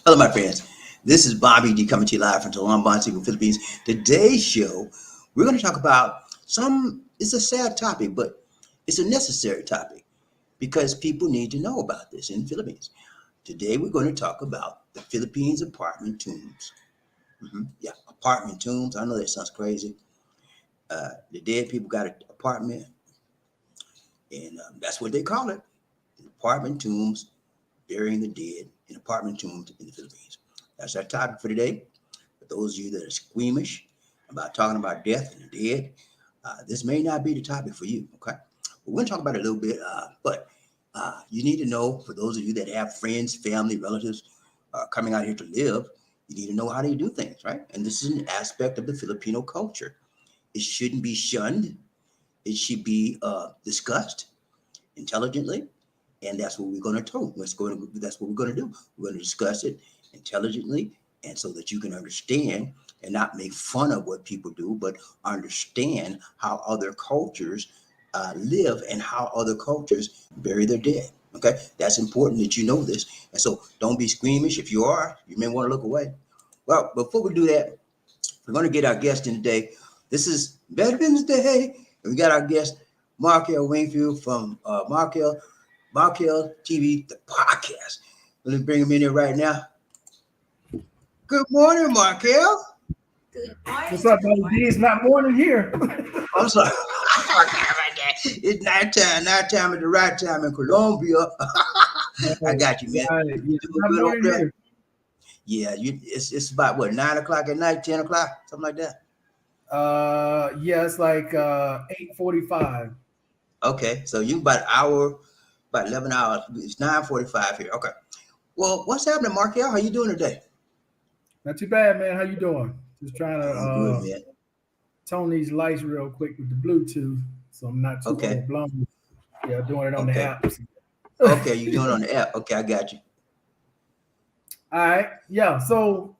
Hello, my friends. This is BobbieD coming to you live from Columbaria, Philippines. Today's show, we're going to talk about it's a sad topic, but it's a necessary topic because people need to know about this in the Philippines. Today, we're going to talk about the Philippines apartment tombs. Yeah, apartment tombs. I know that sounds crazy. The dead people got an apartment, and that's what they call it. Apartment tombs, burying the dead in apartment tombs in the Philippines. That's our topic for today. For those of you that are squeamish about talking about death and the dead, this may not be the topic for you. Okay, we're going to talk about it a little bit, but you need to know, for those of you that have friends, family, relatives coming out here to live, you need to know how they do things, right? And this is an aspect of the Filipino culture. It shouldn't be shunned. It should be discussed intelligently, and that's what we're going to do. That's what we're going to do. We're going to discuss it intelligently, and so that you can understand and not make fun of what people do, but understand how other cultures live and how other cultures bury their dead. Okay, that's important that you know this, and so don't be squeamish. If you are, you may want to look away. Well, before we do that, we're going to get our guest in today. This is Veterans Day, and we got our guest Markell Wingfield from Markell TV, the podcast. Let me bring him in here right now. Good morning, Markell. Good morning. What's up, BobbieD? It's not morning here. I'm sorry. It's nighttime at the right time in Colombia. I got you, man. Right. You It's doing not good over morning there? here. Yeah, it's about what, 9 o'clock at night, 10 o'clock, something like that. Yeah, it's like 8:45. Okay, so you about an hour, about 11 hours. It's 9:45 here. Okay. Well, what's happening, Markell? How you doing today? Not too bad, man. How you doing? Just trying I'm good, to man. tone these lights real quick with the Bluetooth, so I'm not too Okay. overblown. Yeah, doing it on the Okay. apps. Okay, you doing it on the app. Okay, I got you. All right. Yeah. So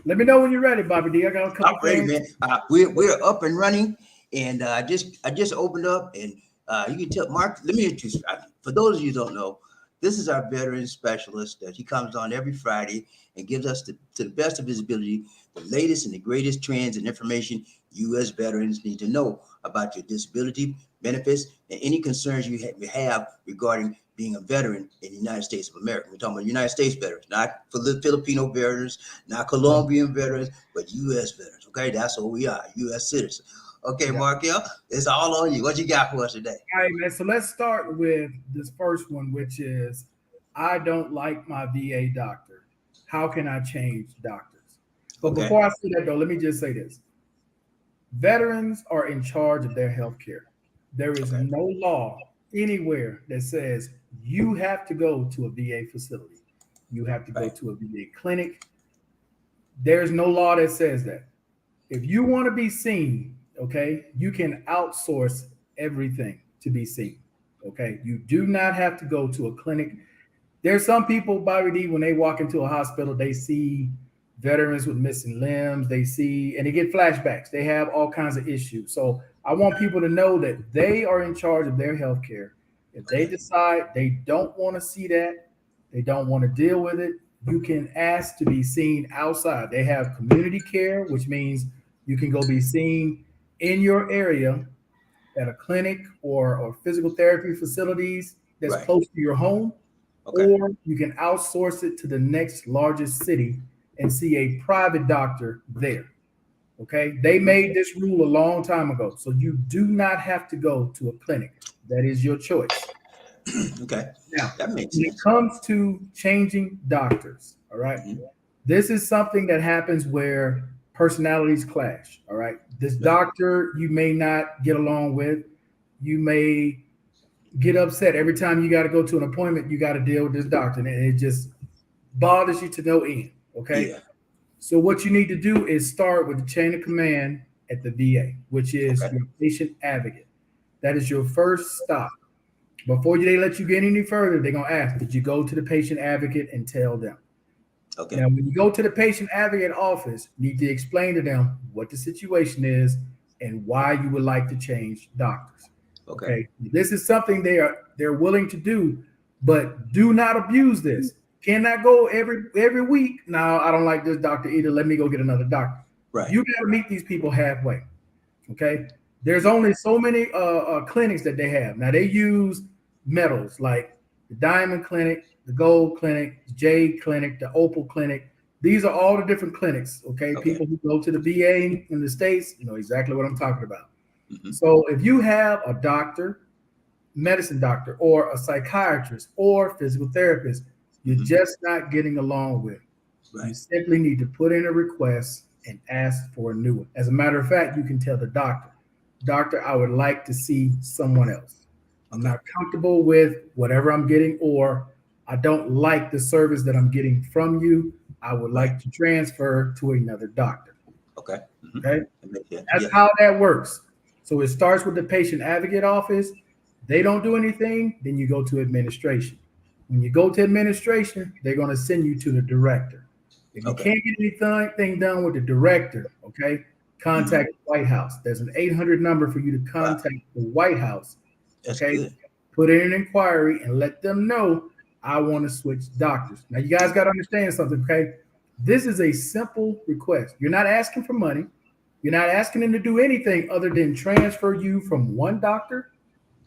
let me know when you're ready, BobbieD. I got a I'm couple ready, things. man. We're up and running, and I just opened up, and you can tell Mark. Let me introduce. For those of you who don't know, this is our veteran specialist that he comes on every Friday and gives us to the best of his ability the latest and the greatest trends and information you as veterans need to know about your disability benefits and any concerns you have regarding being a veteran in the United States of America. We're talking about United States veterans, not for the Filipino veterans, not Colombian veterans, but U.S. veterans. Okay, that's what we are, U.S. citizens. Okay, Yeah. Markell, it's all on you. What you got for us today? All right, man. So let's start with this first one, which is I don't like my VA doctor. How can I change doctors? But Okay, before I say that, though, let me just say this. Veterans are in charge of their health care. There is okay, no law anywhere that says you have to go to a VA facility. You have to go right, to a VA clinic. There's no law that says that. If you want to be seen, okay, you can outsource everything to be seen. Okay. You do not have to go to a clinic. There's some people, BobbieD, when they walk into a hospital, they see veterans with missing limbs. They see, and they get flashbacks. They have all kinds of issues. So I want people to know that they are in charge of their health care. If they okay, decide they don't want to see that, they don't want to deal with it, you can ask to be seen outside. They have community care, which means you can go be seen in your area at a clinic or physical therapy facilities that's right, close to your home, okay, or you can outsource it to the next largest city and see a private doctor there. Okay. They hmm made this rule a long time ago. So you do not have to go to a clinic. That is your choice. okay. Now, That makes when it sense. comes to changing doctors, all right, Hmm. this is something that happens where personalities clash. All right. This Right, doctor you may not get along with. You may get upset every time you got to go to an appointment. You got to deal with this doctor, and it just bothers you to no end. Okay. yeah, So what you need to do is start with the chain of command at the VA, which is okay, your patient advocate. That is your first stop. Before they let you get any further, they're gonna ask, did you go to the patient advocate and tell them? Now, okay, when you go to the patient advocate office, you need to explain to them what the situation is and why you would like to change doctors. okay, Okay. This is something they're willing to do, but do not abuse this. Cannot go every week. No, I don't like this doctor either. Let me go get another doctor. Right. You got to meet these people halfway. Okay. There's only so many clinics that they have. Now they use metals like the Diamond Clinic, the Gold Clinic, the Jade Clinic, the Opal Clinic. These are all the different clinics. Okay. People who go to the VA in the States, you know exactly what I'm talking about. Mm-hmm. So if you have a doctor, medicine doctor, or a psychiatrist or physical therapist, you're just not getting along with. Right. You simply need to put in a request and ask for a new one. As a matter of fact, you can tell the doctor, I would like to see someone else. I'm not comfortable with whatever I'm getting, or I don't like the service that I'm getting from you. I would like to transfer to another doctor. Okay. Mm-hmm. Okay. That's how that works. So it starts with the patient advocate office. They don't do anything, then you go to administration. When you go to administration, they're going to send you to the director. If you can't get anything done with the director, contact the White House. There's an 800 number for you to contact the White House. Good. Put in an inquiry and let them know I want to switch doctors. Now, you guys got to understand something, okay? This is a simple request. You're not asking for money. You're not asking them to do anything other than transfer you from one doctor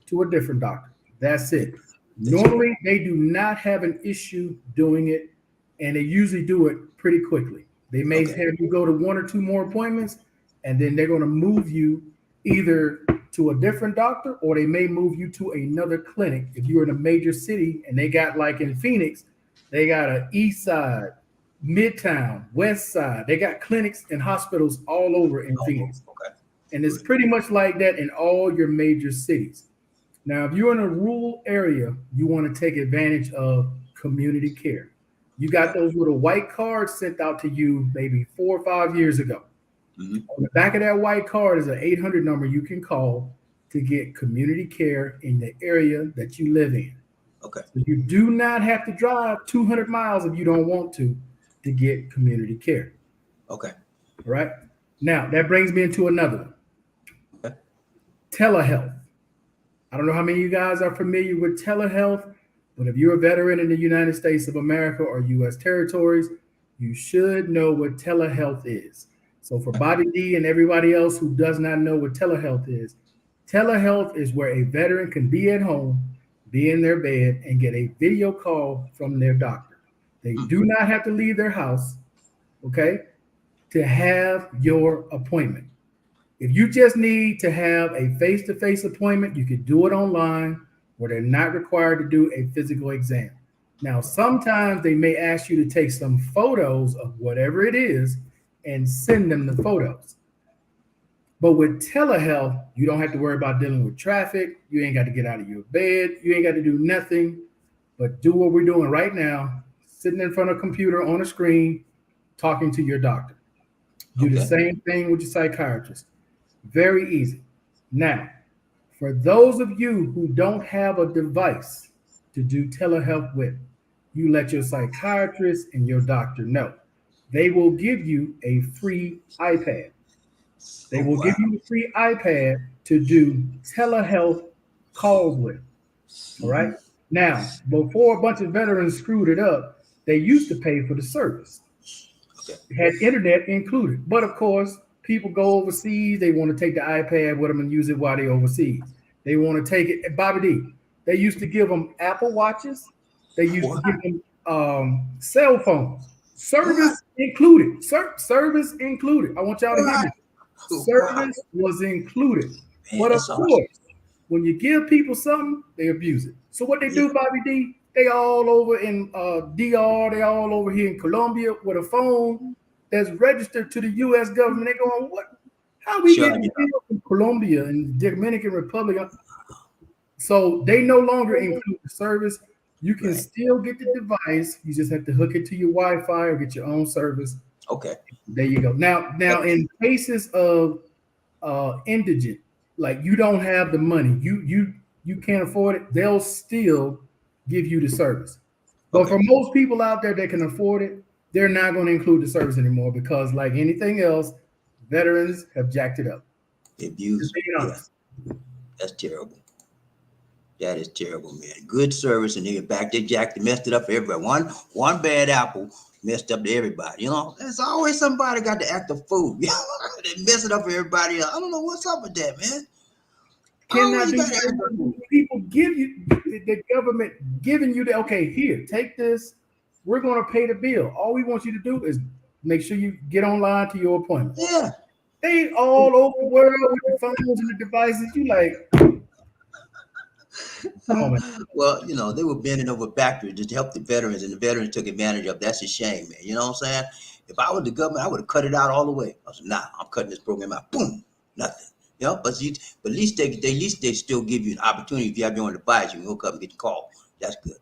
to a different doctor. That's it. Normally, they do not have an issue doing it, and they usually do it pretty quickly. They may have you go to one or two more appointments, and then they're going to move you either to a different doctor, or they may move you to another clinic. If you're in a major city and they got, like in Phoenix, they got an East Side, Midtown, West Side. They got clinics and hospitals all over in Phoenix. And it's pretty much like that in all your major cities. Now, if you're in a rural area, you want to take advantage of community care. You got those little white cards sent out to you maybe 4 or 5 years ago. Mm-hmm. On the back of that white card is an 800 number you can call to get community care in the area that you live in. So you do not have to drive 200 miles if you don't want to get community care. All right. Now, that brings me into another one. Telehealth. I don't know how many of you guys are familiar with telehealth, but if you're a veteran in the United States of America or U.S. territories, you should know what telehealth is. So for BobbieD and everybody else who does not know what telehealth is where a veteran can be at home, be in their bed, and get a video call from their doctor. They do not have to leave their house, to have your appointment. If you just need to have a face-to-face appointment, you can do it online where they're not required to do a physical exam. Now, sometimes they may ask you to take some photos of whatever it is and send them the photos. But with telehealth, you don't have to worry about dealing with traffic. You ain't got to get out of your bed. You ain't got to do nothing but do what we're doing right now, sitting in front of a computer on a screen, talking to your doctor. Do the same thing with your psychiatrist. Very easy. Now, for those of you who don't have a device to do telehealth with, you let your psychiatrist and your doctor know. They will give you a free iPad. They will give you a free iPad to do telehealth calls with. All right. Now, before a bunch of veterans screwed it up, they used to pay for the service. It had internet included. But of course, people go overseas. They want to take the iPad with them and use it while they're overseas. They want to take it. BobbieD, they used to give them Apple Watches. They used to give them cell phones. Service included. Service included. I want y'all to hear me. Service was included. But of course, when you give people something, they abuse it. So what they do, BobbieD, they all over in DR, they all over here in Colombia with a phone that's registered to the U.S. government. They going, what? How we getting deals from Colombia and the Dominican Republic? So they no longer include the service. You can still get the device. You just have to hook it to your Wi-Fi or get your own service. There you go. Now in cases of indigent, like you don't have the money, you can't afford it, they'll still give you the service. But for most people out there that can afford it, they're not going to include the service anymore because, like anything else, veterans have jacked it up. Abuse. That's terrible. That is terrible, man. Good service, and they back their jack. They messed it up for everybody. One bad apple messed up to everybody. You know, there's always somebody got to act a fool. You know, they mess it up for everybody else. I don't know what's up with that, man. Cannot Always do got to act a fool. people give you the government giving you the okay, here, take this. We're gonna pay the bill. All we want you to do is make sure you get online to your appointment. Yeah. They all over the world with the phones and the devices. You like, come on, man. Well, you know, they were bending over backwards just to help the veterans, and the veterans took advantage of. That's a shame, man. You know what I'm saying? If I was the government, I would have cut it out all the way. I said, nah, I'm cutting this program out. Boom, nothing. You know, but at least they still give you an opportunity. If you have your own device, you can hook up and get the call. That's good.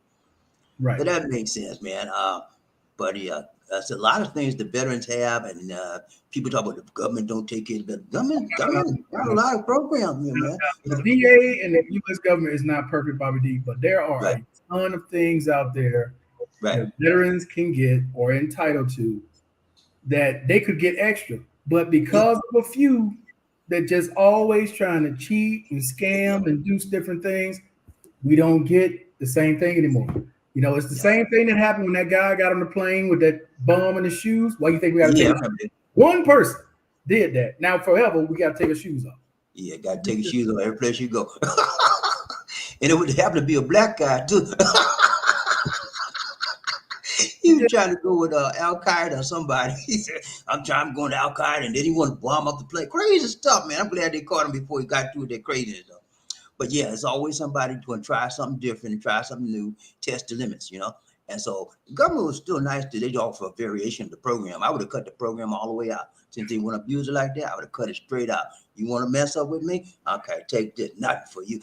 Right. So that makes sense, man. But yeah, that's a lot of things the veterans have, and people talk about the government don't take care of the government. Government got a lot of programs here, man. The VA and the U.S. government is not perfect, BobbieD, but there are Right. a ton of things out there Right. that veterans can get or entitled to that they could get extra, but because of a few that just always trying to cheat and scam and do different things, we don't get the same thing anymore. You know, it's the same thing that happened when that guy got on the plane with that bum in his shoes. Why do you think we got to take it? One person did that. Now forever we got to take our shoes off. Yeah, got to take your shoes off every place you go. And it would happen to be a black guy too. He was trying to go with Al Qaeda or somebody. He said, I'm going to Al Qaeda, and then he wanted to bomb up the plane. Crazy stuff, man. I'm glad they caught him before he got through with that craziness stuff. But yeah, it's always somebody going to try something different and try something new, test the limits, you know. And so the government was still nice that they offer a variation of the program. I would have cut the program all the way out. Since they want to abuse it like that, I would have cut it straight out. You want to mess up with me? Okay, take this. Nothing for you.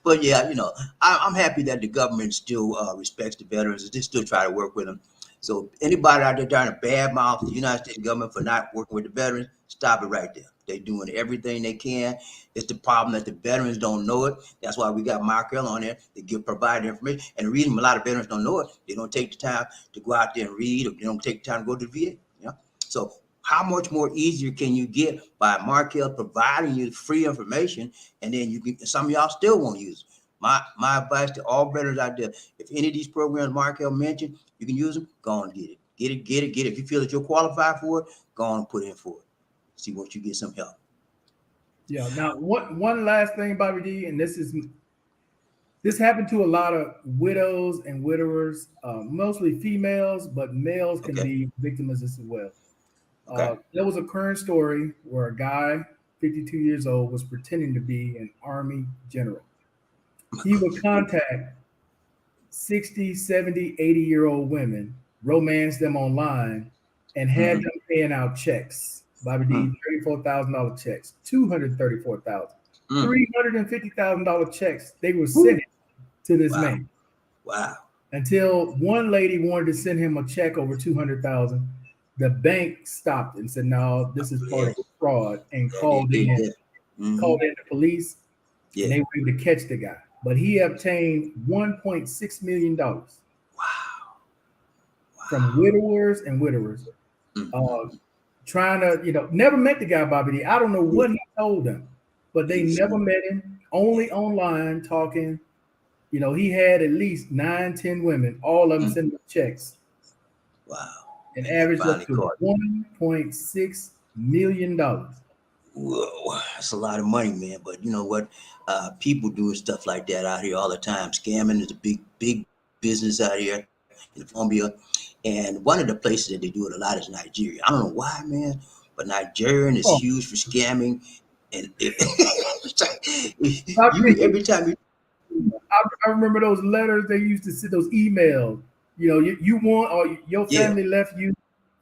But yeah, you know, I'm happy that the government still respects the veterans. They still try to work with them. So anybody out there trying to badmouth the United States government for not working with the veterans, stop it right there. They're doing everything they can. It's the problem that the veterans don't know it. That's why we got Markell on there to provide information. And the reason a lot of veterans don't know it, they don't take the time to go out there and read, or they don't take the time to go to the VA. You know? So how much more easier can you get by Markell providing you free information, and then you can, some of y'all still won't use it. My advice to all veterans out there, if any of these programs Markell mentioned, you can use them, go on and get it. Get it. If you feel that you're qualified for it, go on and put in for it. See what you get some help. Yeah. Now, one last thing, BobbieD, and this happened to a lot of widows and widowers, mostly females, but males can be victims as well. There was a current story where a guy, 52 years old, was pretending to be an Army general. He would contact 60, 70, 80-year-old women, romance them online, and had them paying out checks. BobbieD, $34,000 checks, $234,000, $350,000 checks. They were sending to this man. Wow. Until one lady wanted to send him a check over $200,000. The bank stopped and said, no, this is part of fraud, and called in the police, and they were able to catch the guy. But he obtained $1.6 million from widowers and widowers. Trying to, never met the guy, BobbieD. I don't know what he told them, but they never met him, only online talking. He had at least 9, 10 women, all of them sending checks. Wow. And averaged up to $1.6 million. Whoa, that's a lot of money, man. But you know what? People doing stuff like that out here all the time. Scamming is a big business out here in Colombia. And one of the places that they do it a lot is Nigeria. I don't know why, man, but Nigerian is huge for scamming. And every time I remember those letters they used to send, those emails. You want, or your family left you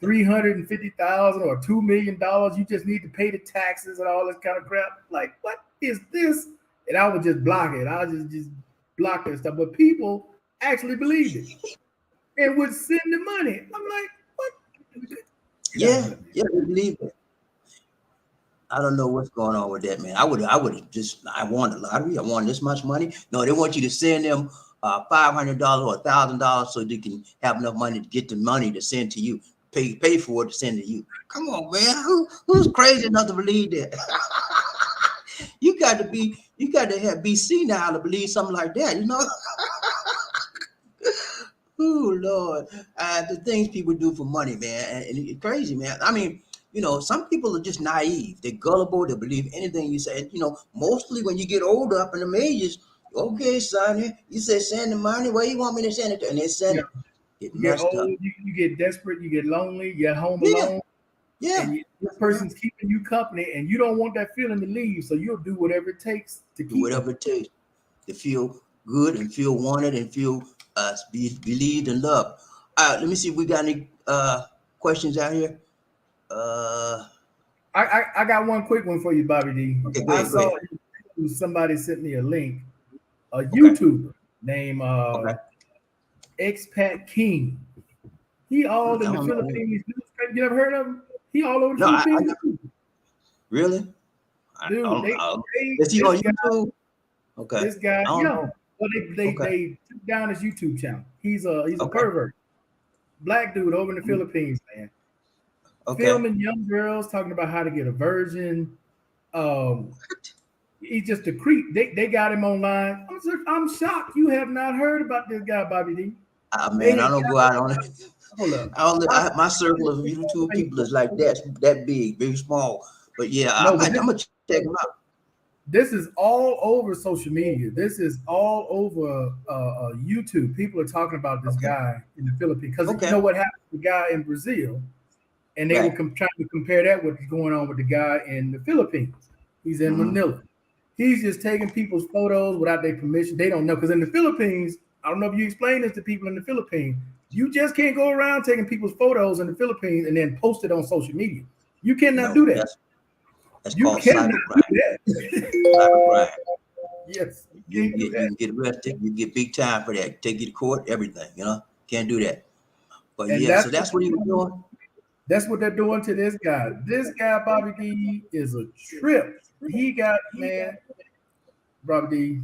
$350,000 or $2 million. You just need to pay the taxes and all this kind of crap. Like, what is this? And I would just block it. I would just block that stuff. But people actually believed it and would send the money. I'm like, what? Yeah, they believe it. I don't know what's going on with that, man. I won the lottery. I won this much money. No, they want you to send them $500 or $1,000 so they can have enough money to get the money to send to you. Pay for it to send to you. Come on, man. Who's crazy enough to believe that? You got to You got to have BC now to believe something like that, you know? Oh Lord, the things people do for money, man, and it's crazy, man. I mean, some people are just naive. They're gullible. They believe anything you say. Mostly when you get older, up in the ages, okay, son, you say send the money. Where you want me to send it to? And they send Yeah. it. Get You get messed up. old, you get desperate, you get lonely, you get home Yeah, alone, yeah. and this person's keeping you company, and you don't want that feeling to leave, so you'll do whatever it takes to Do keep them. whatever it takes to feel good and feel wanted and feel believed and loved. All right, let me see if we got any questions out here. Uh, I got one quick one for you, BobbieD. okay, go I ahead, go saw ahead. somebody sent me a link, a Okay, YouTuber named okay. Expat King. He I all in the don't know. Philippines. You ever heard of him? He all over the No, I Philippines. never really. I Dude, don't they, know. they Is he this on guy, YouTube? Okay. this guy, I don't yeah. know. Well, Okay. they took down his YouTube channel. He's a Okay. pervert, black dude over in the Mm, Philippines, man. okay. Filming young girls, talking about how to get a virgin. Um, he's just a creep. They got him online. I'm shocked you have not heard about this guy, BobbieD. They Man, had I don't go out on it. hold up. I don't, my circle of YouTube people is like that big, very small. But yeah, No, but I'm gonna check them out. this is all over social media. This is all over YouTube. People are talking about this Okay. guy in the Philippines because you Okay. know what happened to the guy in Brazil, and they were Right. trying to compare that with what's going on with the guy in the Philippines. He's in Mm-hmm. Manila. He's just taking people's photos without their permission. They don't know because in the Philippines, I don't know if you explain this to people in the Philippines. You just can't go around taking people's photos in the Philippines and then post it on social media. You cannot No, do that. that's You called cannot cybercrime. do that. Cybercrime. Yes, you You can't can do get you that. can get arrested. You get big time for that. Take you to court. Everything. Can't do that. But And yeah, so that's what he was doing. that's what they're doing to this guy. This guy, BobbieD, is a trip. He got man, BobbieD.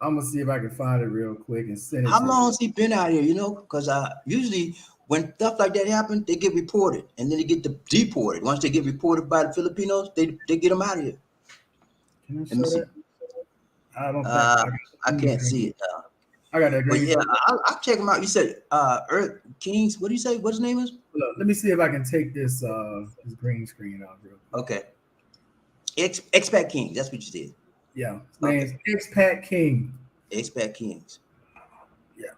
I'm gonna see if I can find it real quick and send it How to long you. has he been out here? Because usually when stuff like that happens, they get reported and then they get deported. Once they get reported by the Filipinos, they get them out of here. Can I Let me show see. that? I don't think Uh, I got I the green can't see screen. it now. I got that But green yeah, screen. I'll check him out. You said Earth Kings. What do you say? What his name is? Look, let me see if I can take this green screen off real quick. Okay. Expat Kings. That's what you said. Yeah, his Okay. name's Expat King. Expat Kings. Yeah.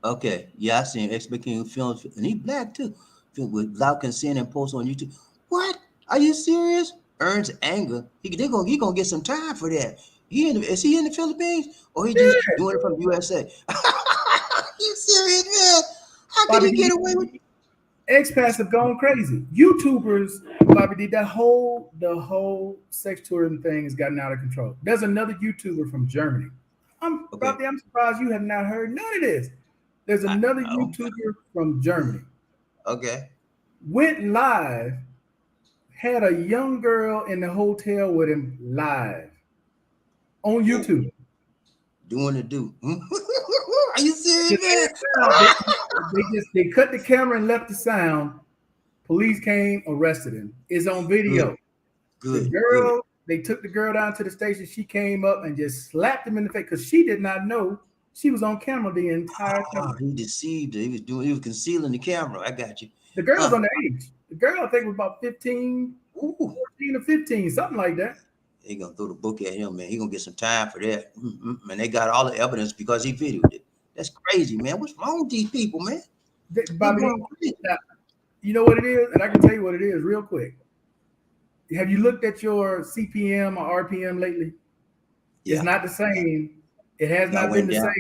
Okay. Yeah, I seen Expat King films, and he black too. Without consent and post on YouTube. What? Are you serious? Earns anger. He gonna get some time for that. Is he in the Philippines or he just Yeah. doing it from USA? You serious, man? How could he BobbieD, get away with? expats have gone crazy. YouTubers, BobbieD, the whole sex tourism thing has gotten out of control. There's another YouTuber from Germany. Okay. I'm surprised you have not heard none of this. There's another No. YouTuber from Germany. Okay. Went live, had a young girl in the hotel with him live on Whoa. YouTube. Doing the do. Are you serious, Just man? hear the sound. They cut the camera and left the sound. Police came, arrested him. It's on Good. video. The Good. Good. girl, they took the girl down to the station. She came up and just slapped him in the face because she did not know she was on camera the entire Oh, time. he deceived her. He was concealing the camera. I got you. The girl's Uh, underage. The girl, I think, was about 15, ooh. 14 or 15, something like that. They gonna throw the book at him, man. He gonna get some time for that. And they got all the evidence because he videoed it. That's crazy, man. What's wrong with these people, man? They Bobby, going crazy. now, you know what it is? And I can tell you what it is real quick. Have you looked at your CPM or RPM lately? Yeah. It's not the same. It has not been went the down. same.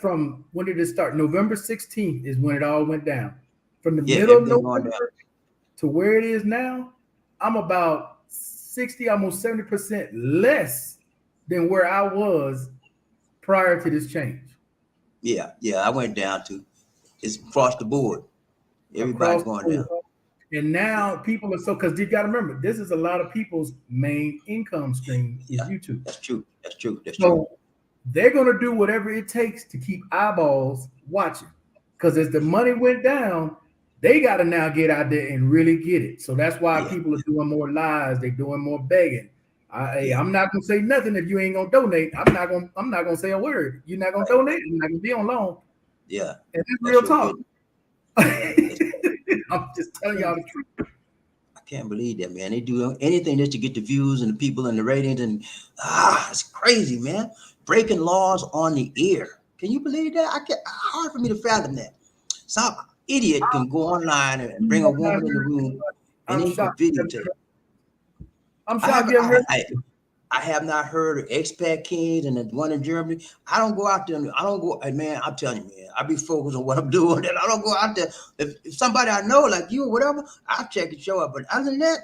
From when did it start? November 16th is when it all went down. From the Yeah, middle of everything going down. November to where it is now, I'm about 60, almost 70% less than where I was prior to this change. Yeah, I went down too. It's across the board. Everybody's Across the going board. down. And now people are because you got to remember, this is a lot of people's main income stream is YouTube. That's true. So they're going to do whatever it takes to keep eyeballs watching. Because as the money went down, They got to now get out there and really get it. So that's why Yeah, people are doing more lives. They're doing more begging. yeah, I'm not gonna say nothing if you ain't gonna donate. I'm not gonna say a word. You're not gonna right, donate. right. I'm not gonna be on loan. Yeah, And that's that's real your talk. business. That's, I'm just telling y'all the truth. I can't believe that, man. They do anything just to get the views and the people and the ratings, and it's crazy, man. Breaking laws on the air. Can you believe that? I can't. Hard for me to fathom that. Some idiot can go online and bring a woman in the room, and I'm then he can shocked. videotape. I'm I shocked have you haven't heard. I have not heard of expat kings and the one in Germany. I don't go out there. I don't go. Man, I'm telling you, man. I be focused on what I'm doing, and I don't go out there. If somebody I know, like you or whatever, I'll check and show up. But other than that,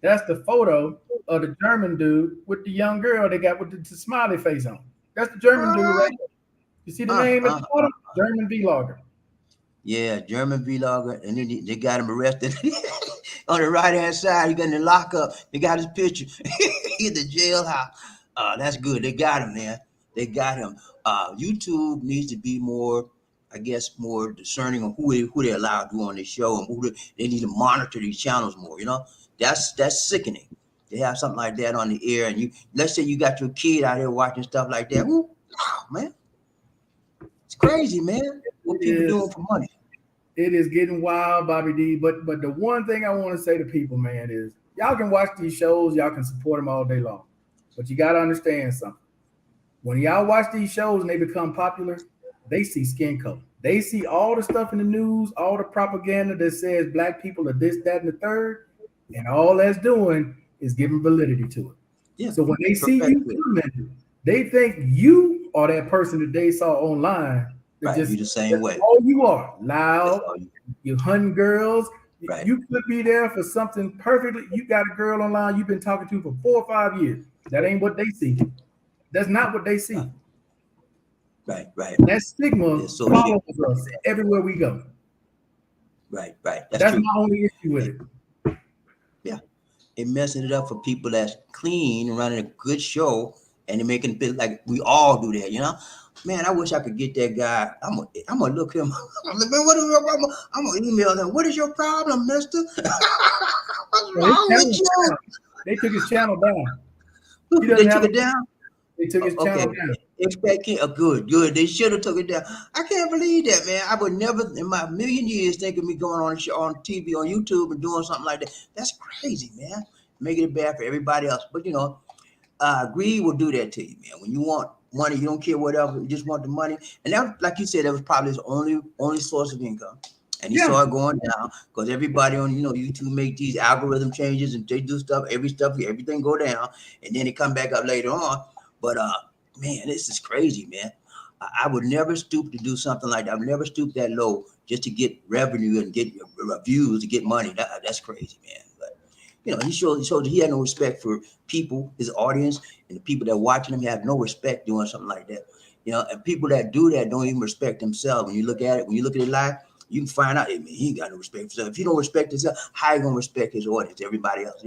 That's the photo of the German dude with the young girl they got with the smiley face on. That's the German dude, uh, right? You see the uh, name at uh, the uh, bottom? German vlogger. yeah, German vlogger, and then they got him arrested on the right hand side. He got in the lockup. They got his picture in the jailhouse. That's good. They got him, man. They got him. YouTube needs to be more, I guess, more discerning on who they allow to do on this show, and they need to monitor these channels more. You know, that's sickening. They have something like that on the air, and you let's say you got your kid out here watching stuff like that. Woo, man, it's crazy, man. What It people is doing for money? it is getting wild, BobbieD. But the one thing I want to say to people, man, is y'all can watch these shows, y'all can support them all day long. But you gotta understand something. When y'all watch these shows and they become popular, they see skin color. They see all the stuff in the news, all the propaganda that says black people are this, that, and the third, and all that's doing is giving validity to it. Yeah, So when they see you perpetuate. commenting, they think you are that person that they saw online that Right, you just the same that's way. all you are. That's Loud, all you. you hunting girls. Right, You could be there for something perfectly. You got a girl online you've been talking to for 4 or 5 years. That ain't what they see. That's not what they uh, see. right, right. That stigma They associate. follows us everywhere we go. Right, right. That's That's true. my only issue with And, it. yeah, it messing it up for people that's clean and running a good show, and they're making it feel like we all do that. You know, man, I wish I could get that guy. I'm gonna look him. I'm like, man, what is your problem? I'm gonna email him. What is your problem, Mister? What's So his wrong with channel you? down. They took his channel down. He They doesn't have took a. it down. They took his Okay, channel down. expect good, good. They should have took it down. I can't believe that, man. I would never in my million years think of me going on a show, on TV, on YouTube, and doing something like that. That's crazy, man. Making it bad for everybody else. But you know, greed will do that to you, man. When you want money, you don't care whatever. You just want the money, and that, like you said, that was probably his only source of income. And he Yeah. saw it going down because everybody on YouTube make these algorithm changes and they do everything go down, and then it come back up later on. But man, this is crazy, man. I would never stoop to do something like that. I would never stoop that low just to get revenue and get views to get money. That's crazy, man. But he showed he had no respect for people, his audience, and the people that watching him have no respect doing something like that. And people that do that don't even respect themselves. When you look at it live, you can find out, hey, man, he ain't got no respect for himself. If he don't respect himself, how you gonna respect his audience, everybody else,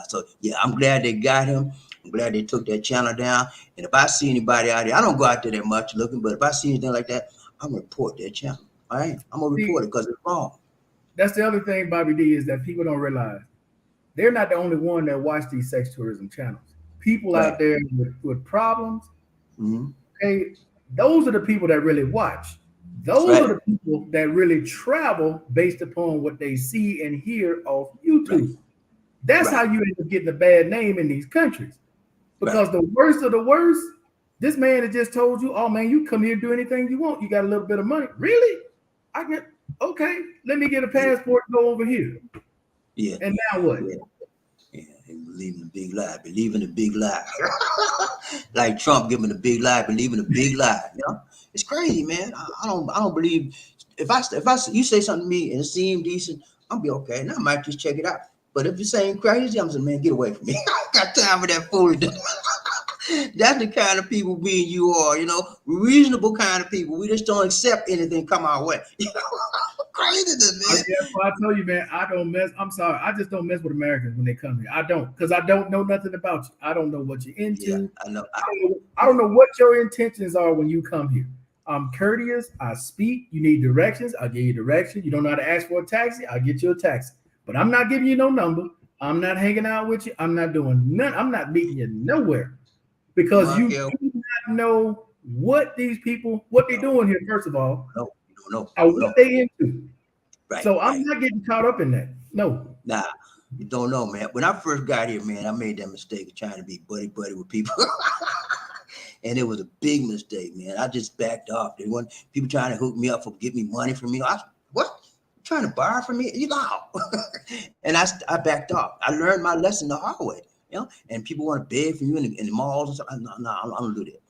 So yeah, I'm glad they got him. I'm glad they took that channel down. And if I see anybody out there, I don't go out there that much looking, but if I see anything like that, I'm gonna report that channel. All right, I'm gonna See, report it because it's wrong. that's the other thing, BobbieD, is that people don't realize they're not the only one that watch these sex tourism channels. People out Right. there with problems, Mm-hmm. okay, those are the people that really watch. Those are Right. the people that really travel based upon what they see and hear off Right. YouTube. That's how Right. you end up getting a bad name in these countries. Right. Because the worst of the worst, this man has just told you, oh man, you come here and do anything you want. You got a little bit of money. Really? I get okay, let me get a Yeah. passport and go over here. Yeah. And now what? Yeah. Yeah. And believe in the big lie. Believe in the big lie. Like Trump giving the big lie. Believe in the big lie. It's crazy, man. I don't believe if you say something to me and it seems decent, I'll be okay, and I might just check it out. But if you're saying crazy, I'm saying, man, get away from me. I don't got time for that foolishness. That's the kind of people we and you are, reasonable kind of people. We just don't accept anything come our way. Craziness, man. That's why I tell you, man, I don't mess. I'm sorry, I just don't mess with Americans when they come here. I don't, because I don't know nothing about you. I don't know what you're Yeah, into. I know. I don't know what your intentions are when you come here. I'm courteous. I speak. You need directions, I'll give you directions. You don't know how to ask for a taxi, I'll get you a taxi. But I'm not giving you no number. I'm not hanging out with you. I'm not doing none. I'm not meeting you nowhere because you Markell, do not know what these people, what they're doing here, first of all, no, you don't know. or You don't what know. they into. Right, So I'm right. not getting caught up in that. No. Nah, you don't know, man. When I first got here, man, I made that mistake of trying to be buddy with people. And it was a big mistake, man. I just backed off. They want people trying to hook me up for get me money from me. What? You trying to borrow from me? You know? And I backed off. I learned my lesson the hard way. You know, and people want to beg from you in the malls and stuff. No, I don't do that.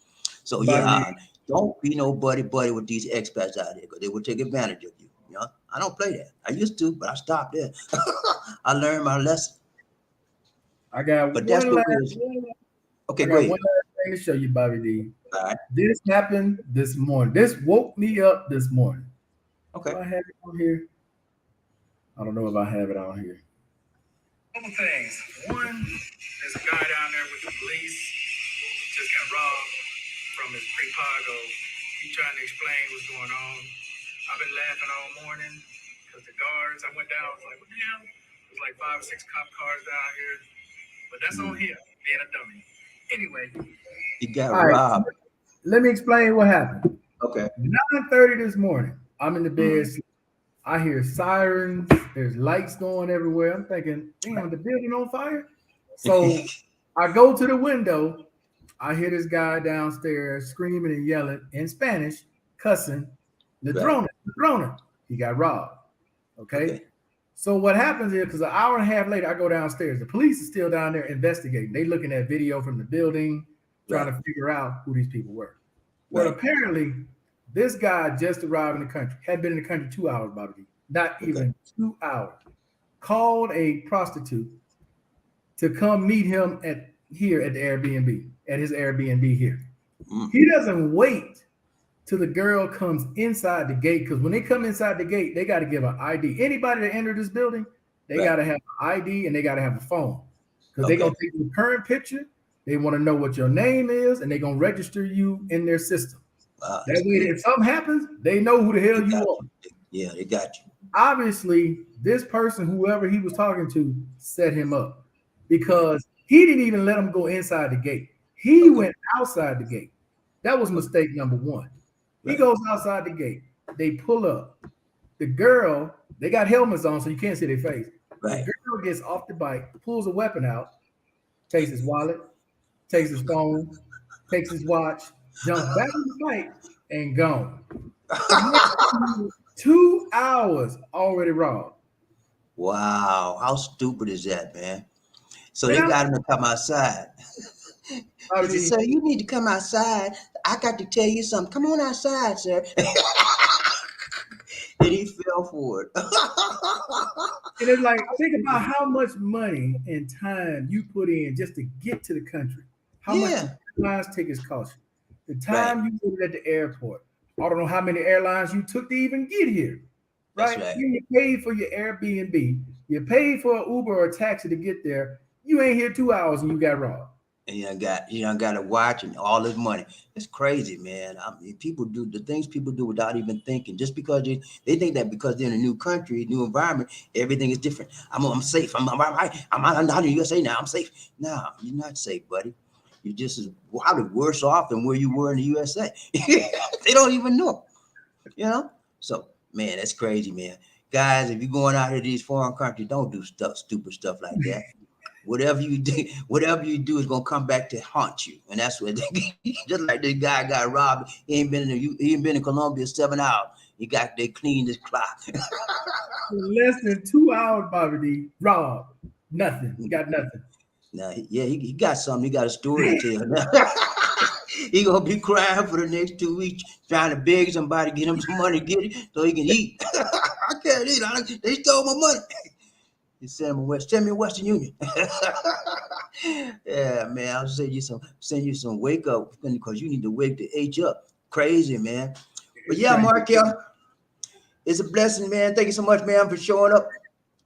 So Bobby, yeah, don't be no buddy with these expats out there because they will take advantage of you. You know, I don't play that. I used to, but I stopped there. I learned my lesson. I got But that's one what last, we're. Okay, I go got ahead. one last thing to show you, Bobby D. All right. This happened this morning. This woke me up this morning. Okay. Do I have it on here? I don't know if I have it on here. Couple things. One, there's a guy down there with the police, just got robbed from his pre-pago. He's trying to explain what's going on. I've been laughing all morning because the guards, I went down, I was like, what the hell? There's like 5 or 6 cop cars down here. But that's on him, being a dummy. Anyway. He got All right. robbed. Let me explain what happened. Okay. 9:30 this morning. I'm in the bed. I hear sirens. There's lights going everywhere. I'm thinking, damn, the building on fire. So I go to the window. I hear this guy downstairs screaming and yelling in Spanish, cussing, Ladrona, Ladrona. He got robbed. Okay. So what happens is, because an hour and a half later, I go downstairs. The police is still down there investigating. They looking at video from the building, trying to figure out who these people were. Well, apparently, this guy just arrived in the country, had been in the country 2 hours, Bobby. Not even 2 hours. Called a prostitute to come meet him here at the Airbnb, at his Airbnb here. He doesn't wait till the girl comes inside the gate, because when they come inside the gate, they got to give an ID. Anybody that entered this building, they got to have an ID and they got to have a phone, because they're going to take your current picture. They want to know what your name is, and they're going to register you in their system. That way, if something happens, they know who the hell you are. Yeah, they got you. Obviously, this person, whoever he was talking to, set him up, because he didn't even let him go inside the gate. He went outside the gate. That was mistake number one. He goes outside the gate. They pull up. The girl, they got helmets on, so you can't see their face. The girl gets off the bike, pulls a weapon out, takes his wallet, takes his phone, takes his watch, jumps back in the bike, and gone. 2 hours already robbed. Wow, how stupid is that, man? So they got him to come outside. He said, "Sir, you need to come outside. I got to tell you something. Come on outside, sir." And he fell for it. And it's like, think about how much money and time you put in just to get to the country. How much the airlines tickets cost you. The time you put at the airport. I don't know how many airlines you took to even get here. Right? You paid for your Airbnb. You paid for an Uber or a taxi to get there. You ain't here 2 hours and you got robbed. And you don't got to watch and all this money. It's crazy, man. I mean, people do the things people do without even thinking. Just because they think that because they're in a new country, new environment, everything is different. I'm safe. I'm out in the USA now. I'm safe. No, you're not safe, buddy. You're just probably worse off than where you were in the USA. They don't even know, you know? So, man, that's crazy, man. Guys, if you're going out here to these foreign countries, don't do stupid stuff like that. Whatever you do is gonna come back to haunt you, and that's what just like this guy got robbed. He ain't been in Colombia 7 hours. They cleaned his clock. Less than 2 hours, BobbieD, robbed. Nothing. He got nothing. Now, he got something. He got a story to tell now. He gonna be crying for the next 2 weeks, trying to beg somebody to get him some money, get it so he can eat. I can't eat. They stole my money. He send me Western Union. Yeah, man. I'll send you some wake up because you need to wake the H up. Crazy, man. But yeah, Markell, it's a blessing, man. Thank you so much, man, for showing up,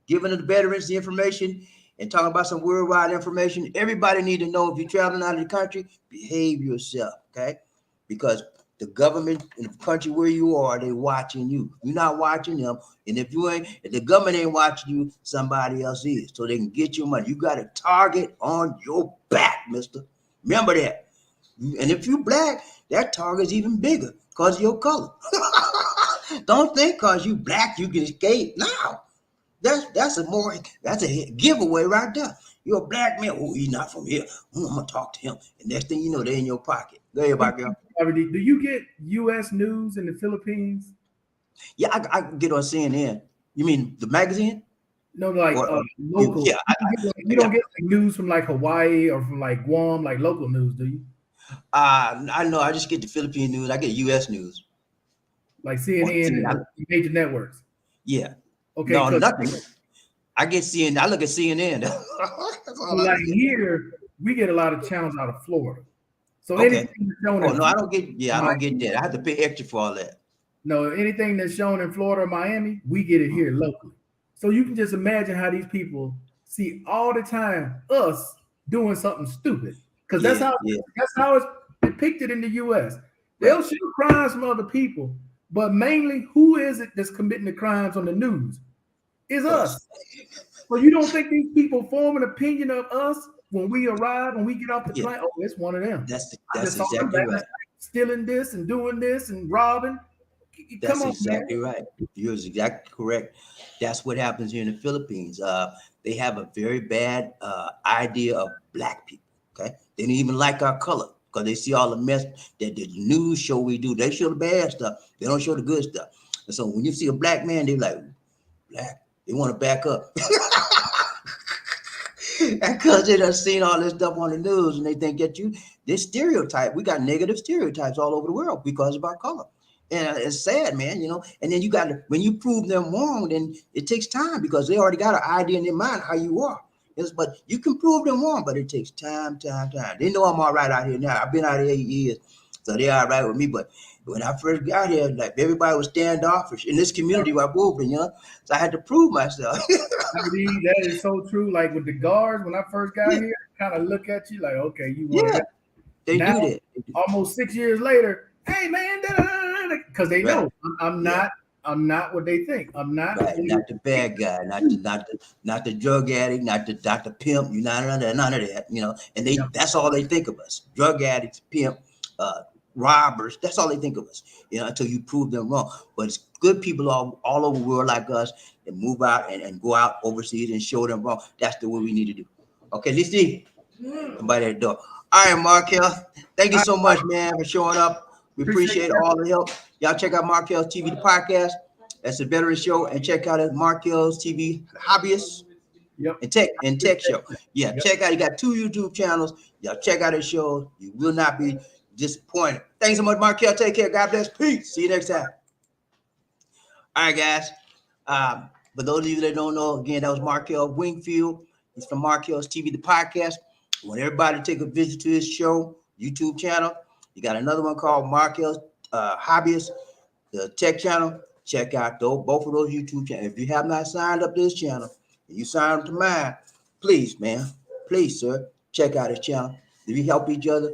giving the veterans the information, and talking about some worldwide information. Everybody need to know if you're traveling out of the country, behave yourself, okay? Because The government in the country where you are, they watching you. You're not watching them. And if the government ain't watching you, somebody else is. So they can get your money. You got a target on your back, mister. Remember that. And if you black, that target's even bigger because of your color. Don't think because you black you can escape. No. That's a giveaway right there. You're a black man. Oh, he's not from here. Oh, I'm gonna talk to him. And next thing you know, they're in your pocket. Go ahead, my girl. BobbieD, do you get U.S. news in the Philippines? Yeah, I get on CNN. You mean the magazine? No, like Or local. yeah, You don't get like news from like Hawaii or from like Guam, like local news, do you? I know. I just get the Philippine news. I get U.S. news Like on CNN and CNN. major networks. Yeah, Okay, no, because nothing. I get CNN. I look at CNN. That's all I like get. here we get a lot of channels out of Florida. So Okay. anything that's shown Oh in no, I don't get. Yeah, I don't get Miami, that. I have to pay extra for all that. no, anything that's shown in Florida or Miami, we get it here locally. So you can just imagine how these people see all the time us doing something stupid. Because Yeah, yeah, that's how it's depicted in the US. They'll right. show crimes from other people, but mainly who is it that's committing the crimes on the news? Is Us. us. So you don't think these people form an opinion of us when we arrive, when we get off the Yeah, plane? Oh, it's one of them. I that's just saw them exactly last right. night stealing this and doing this and robbing. Come That's on, man. exactly right. You're exactly correct. That's what happens here in the Philippines. They have a very bad idea of black people. Okay, they don't even like our color because they see all the mess that the news show we do. They show the bad stuff. They don't show the good stuff. And so when you see a black man, they're like, black. They want to back up. Because they done seen all this stuff on the news and they think that this stereotype, we got negative stereotypes all over the world because of our color. And it's sad, man, and then you got to, when you prove them wrong, then it takes time because they already got an idea in their mind how you are. But you can prove them wrong, but it takes time. They know I'm all right out here now. I've been out here 8 years, so they all right with me. But when I first got here, like everybody was standoffish in this community where I moved in, so I had to prove myself. That is so true. Like with the guards, when I first got Yeah, here, kind of look at you like, okay, you one of yeah, them. they Now, do that. almost 6 years later, hey man, because they Right. know I'm Yeah. not. I'm not what they think. I'm not. Right, not the bad guy, not the drug addict, not the pimp. You not none of that, And Yeah. that's all they think of us: drug addicts, pimp, uh, robbers. That's all they think of us, until you prove them wrong. But it's good people all over the world like us that move out and go out overseas and show them wrong. That's the way we need to do. Okay, let's see. Somebody at the door. All right, Markell. Thank you I so much, man, for showing up. We appreciate appreciate that. all the help. Y'all check out Markell's TV, the podcast. That's a veteran show. And check out Markell's TV Hobbyist Yep. and tech show. Yeah, Yep. check out. He got 2 YouTube channels. Y'all check out his show. You will not be disappointed. Thanks so much, Markell. Take care. God bless. Peace. See you next time. All right, guys. For those of you that don't know, again, that was Markell Wingfield. He's from Markell's TV, the podcast. I want everybody to take a visit to his show, YouTube channel. You got another one called Markell's Hobbyist, the tech channel. Check out both of those YouTube channels. If you have not signed up to this channel, and you sign up to mine, please, man, please, sir, check out his channel. We help each other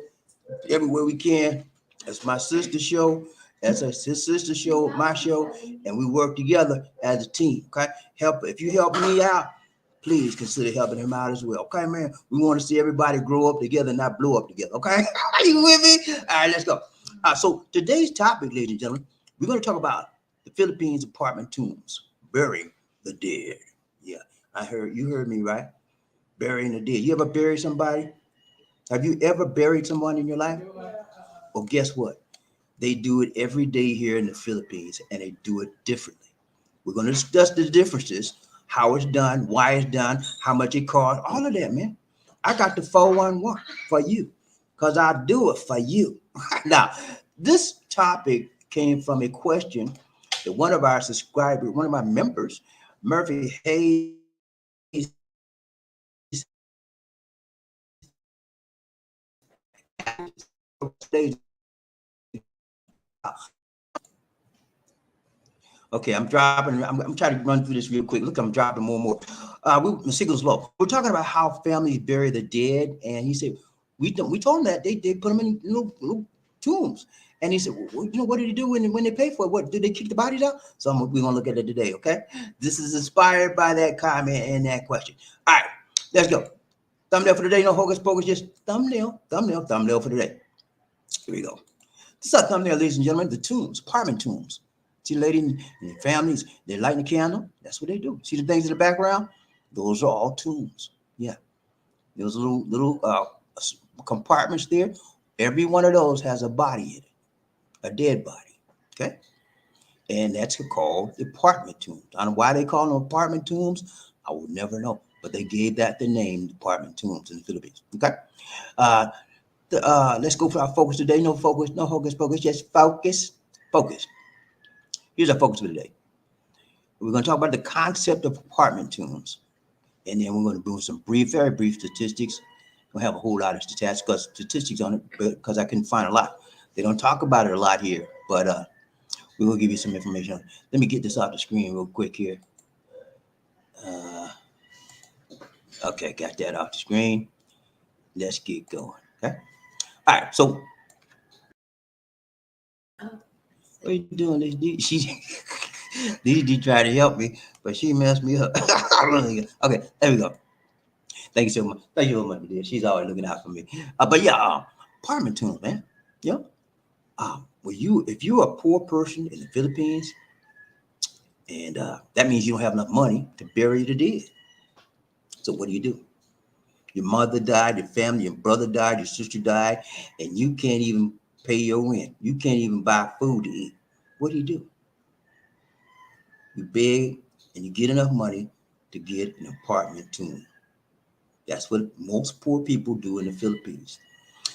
everywhere we can. It's my sister's show. That's his sister's show, my show, and we work together as a team. Okay, if you help me out, please consider helping him out as well. Okay, man. We want to see everybody grow up together, not blow up together. Okay, are you with me? All right, let's go. So today's topic, ladies and gentlemen, we're going to talk about the Philippines apartment tombs, burying the dead. Yeah, you heard me right. Burying the dead. You ever buried somebody? Have you ever buried someone in your life? Well, guess what? They do it every day here in the Philippines, and they do it differently. We're going to discuss the differences, how it's done, why it's done, how much it costs, all of that, man. I got the 411 for you because I do it for you. Now, this topic came from a question that one of our subscribers, one of my members, Murphy Hayes, okay, I'm dropping. I'm trying to run through this real quick. Look, I'm dropping more and more. The signal's low. We're talking about how families bury the dead, and he said we told him that they put them in little tombs. And he said, well, what did he do when they paid for it? What did they kick the bodies out? So we're gonna look at it today, okay? This is inspired by that comment and that question. All right, let's go. Thumbnail for today, no hocus pocus, just thumbnail for today. Here we go. This is our thumbnail, ladies and gentlemen, the tombs, apartment tombs. See the lady and the families, they're lighting a candle. That's what they do. See the things in the background? Those are all tombs. Yeah. Those little compartments there. Every one of those has a body in it, a dead body. Okay. And that's called apartment tombs. I don't know why they call them apartment tombs. I will never know. But they gave that the name, apartment tombs in the Philippines. Okay. Let's go for our focus today. No focus, no hocus pocus, just focus. Focus. Here's our focus for today. We're going to talk about the concept of apartment tombs. And then we're going to do some very brief statistics. We don't have a whole lot of statistics on it because I couldn't find a lot. They don't talk about it a lot here, but we will give you some information on it. Let me get this off the screen real quick here. Okay, got that off the screen. Let's get going. Okay. All right. So, what are you doing, this D? She tried to help me, but she messed me up. Okay, there we go. Thank you so much. Thank you so much, dear. She's always looking out for me. But yeah, apartment tomb, man. Yeah. If you're a poor person in the Philippines, and that means you don't have enough money to bury the dead. So what do? Your mother died, your family, your brother died, your sister died, and you can't even pay your rent. You can't even buy food to eat. What do? You beg and you get enough money to get an apartment tomb. That's what most poor people do in the Philippines.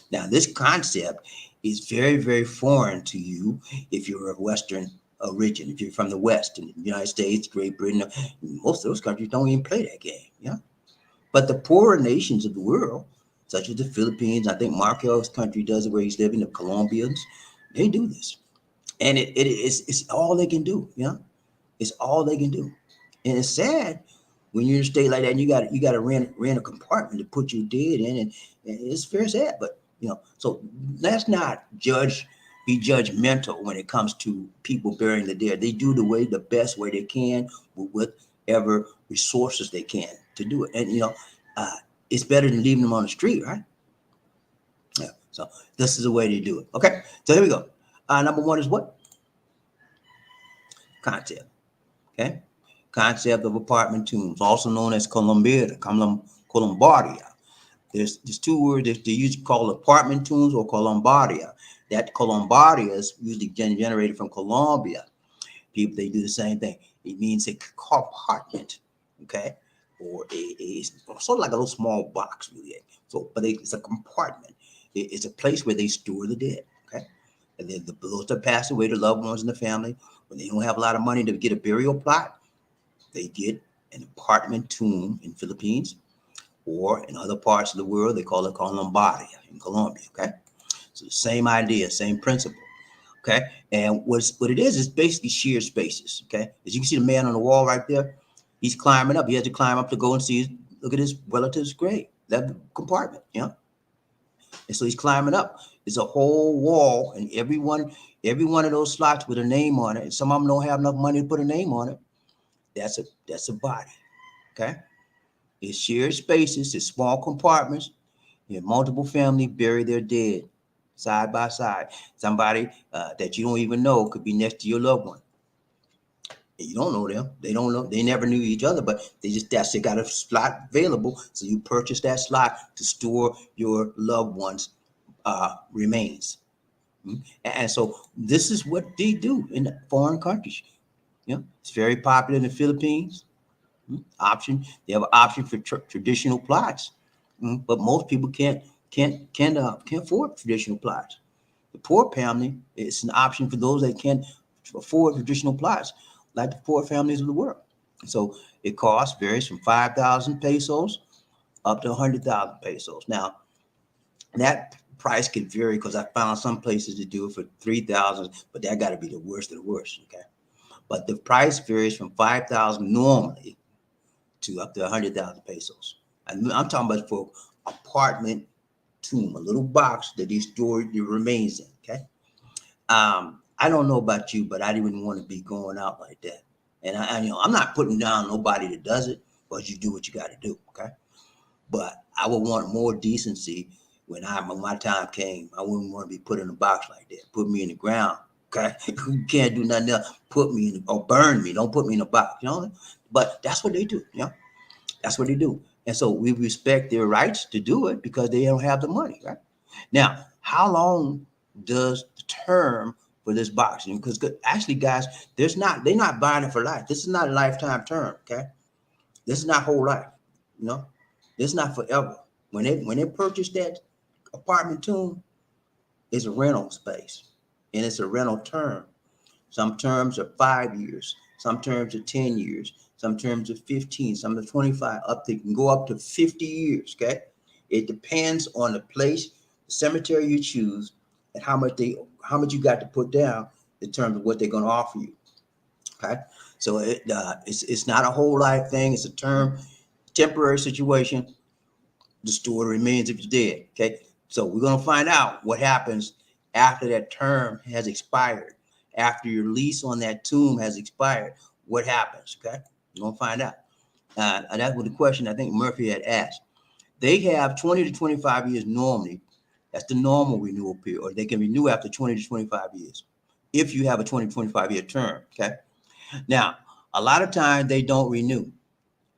Now, this concept is very foreign to you if you're of Western origin, if you're from the West, in the United States, Great Britain. Most of those countries don't even play that game. Yeah. But the poorer nations of the world, such as the Philippines, I think Markell's country does it where he's living, the Colombians, they do this. And it's all they can do. Yeah. It's all they can do. And it's sad when you're in a state like that and you got to rent a compartment to put your dead in, and it's very sad. But so let's not be judgmental when it comes to people burying the dead. They do the best way they can with whatever resources they can to do it. And it's better than leaving them on the street, right? Yeah. So this is the way they do it. Okay. So here we go. Number one is what? Concept. Okay. Concept of apartment tombs, also known as columbaria. There's two words that they usually call apartment tombs or columbaria. That columbaria is usually generated from Colombia. People, they do the same thing. It means a compartment, okay, or a sort of like a little small box, really. So, but it's a compartment. It's a place where they store the dead, okay. And then those that pass away, the loved ones in the family, when they don't have a lot of money to get a burial plot, they get an apartment tomb in Philippines, or in other parts of the world, they call it columbaria in Colombia, okay? So the same idea, same principle, okay? And what it is basically sheer spaces, okay? As you can see the man on the wall right there, he's climbing up. He has to climb up to go and look at his relative's grave, that compartment, And so he's climbing up. It's a whole wall, and every one of those slots with a name on it, and some of them don't have enough money to put a name on it. That's a body, okay? It's shared spaces, it's small compartments. You have multiple families bury their dead side by side. Somebody that you don't even know could be next to your loved one. And you don't know them. They don't know. They never knew each other, but they got a slot available. So you purchase that slot to store your loved one's remains. And so this is what they do in foreign countries. It's very popular in the Philippines. They have an option for traditional plots, but most people can't afford traditional plots. The poor family, it's an option for those that can't afford traditional plots, like the poor families of the world. So it varies from 5,000 pesos up to 100,000 pesos. Now that price can vary because I found some places to do it for 3,000, but that got to be the worst of the worst. Okay, but the price varies from 5,000 normally to up to 100,000 pesos. I'm talking about for apartment tomb, a little box that they store your remains in. Okay. I don't know about you, but I didn't want to be going out like that. And I'm not putting down nobody that does it, but you do what you got to do. Okay. But I would want more decency when my time came. I wouldn't want to be put in a box like that. Put me in the ground. Okay. You can't do nothing else. Put me in or burn me. Don't put me in a box. But that's what they do. That's what they do. And so we respect their rights to do it because they don't have the money, right? Now, how long does the term for this boxing? Because actually, guys, they're not buying it for life. This is not a lifetime term, okay? This is not whole life, you know. This is not forever. When they purchase that apartment tomb, it's a rental space, and it's a rental term. Some terms are 5 years, some terms are 10 years, some terms are 15, some are 25, they can go up to 50 years. Okay. It depends on the place, the cemetery you choose, and how much you got to put down in terms of what they're going to offer you. Okay. So it's not a whole life thing, it's a term, temporary situation. The story remains if you're dead. Okay. So we're going to find out what happens after that term has expired. After your lease on that tomb has expired, what happens? Okay. We're going to find out. And that was the question I think Murphy had asked. They have 20 to 25 years normally. That's the normal renewal period, or they can renew after 20 to 25 years if you have a 20 to 25 year term. Okay. Now, a lot of times they don't renew.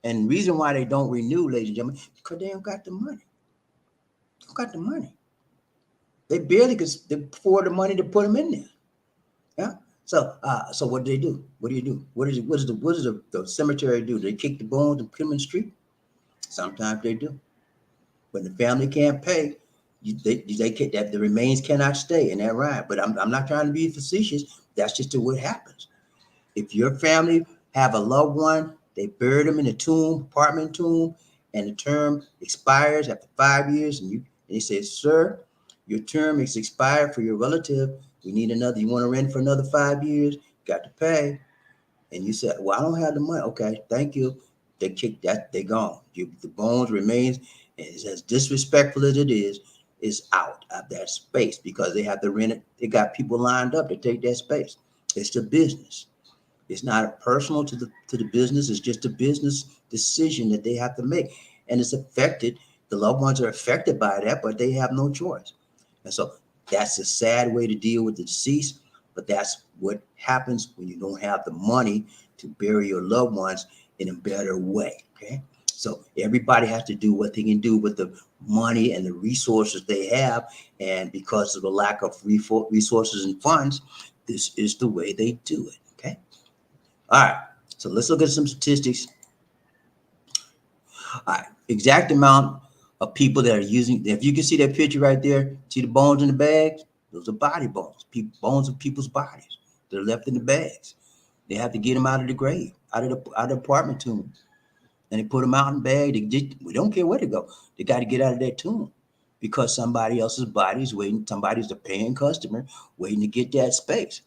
And the reason why they don't renew, ladies and gentlemen, because they don't got the money. They don't got the money. They barely could afford the money to put them in there. Yeah. So what do they do? What do you do? What does the cemetery do? They kick the bones and put them in the street? Sometimes they do. When the family can't pay, they can't, that the remains cannot stay in that ride. But I'm not trying to be facetious. That's just what happens. If your family have a loved one, they bury them in a tomb, apartment tomb, and the term expires after 5 years, and they say, "Sir, your term is expired for your relative. We need another. You want to rent for another 5 years? Got to pay." And you said, "Well, I don't have the money." Okay, thank you. They kick that. They gone. The bones remains, and it's as disrespectful as it is out of that space because they have to rent it. They got people lined up to take that space. It's the business. It's not personal to the business. It's just a business decision that they have to make, and it's affected. The loved ones are affected by that, but they have no choice. And so that's a sad way to deal with the deceased. But that's what happens when you don't have the money to bury your loved ones in a better way. Okay, so everybody has to do what they can do with the money and the resources they have, and because of the lack of resources and funds, this is the way they do it. Okay. All right, so let's look at some statistics. All right, exact amount of people that are using, if you can see that picture right there, see the bones in the bags? Those are body bones, bones of people's bodies. They're left in the bags. They have to get them out of the grave, out of the apartment tomb. And they put them out in bag. We don't care where they go. They got to get out of that tomb because somebody else's body is waiting. Somebody's a paying customer waiting to get that space.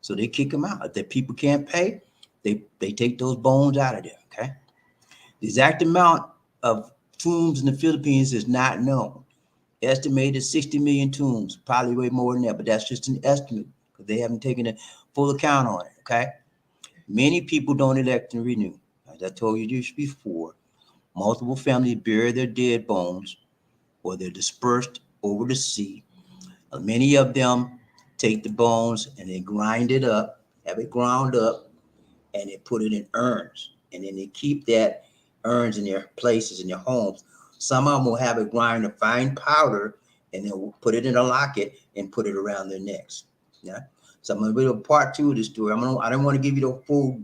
So they kick them out. If the people can't pay, they take those bones out of there. Okay. The exact amount of tombs in the Philippines is not known. Estimated 60 million tombs, probably way more than that, but that's just an estimate because they haven't taken a full account on it. Okay. Many people don't elect and renew. As I told you just before, multiple families bury their dead bones or they're dispersed over the sea. Many of them take the bones and they grind it up, have it ground up, and they put it in urns. And then they keep that urns in their places in their homes. Some of them will have it grind a fine powder and they'll put it in a locket and put it around their necks. Yeah. So I'm going to do a part two of this story. I don't want to give you the full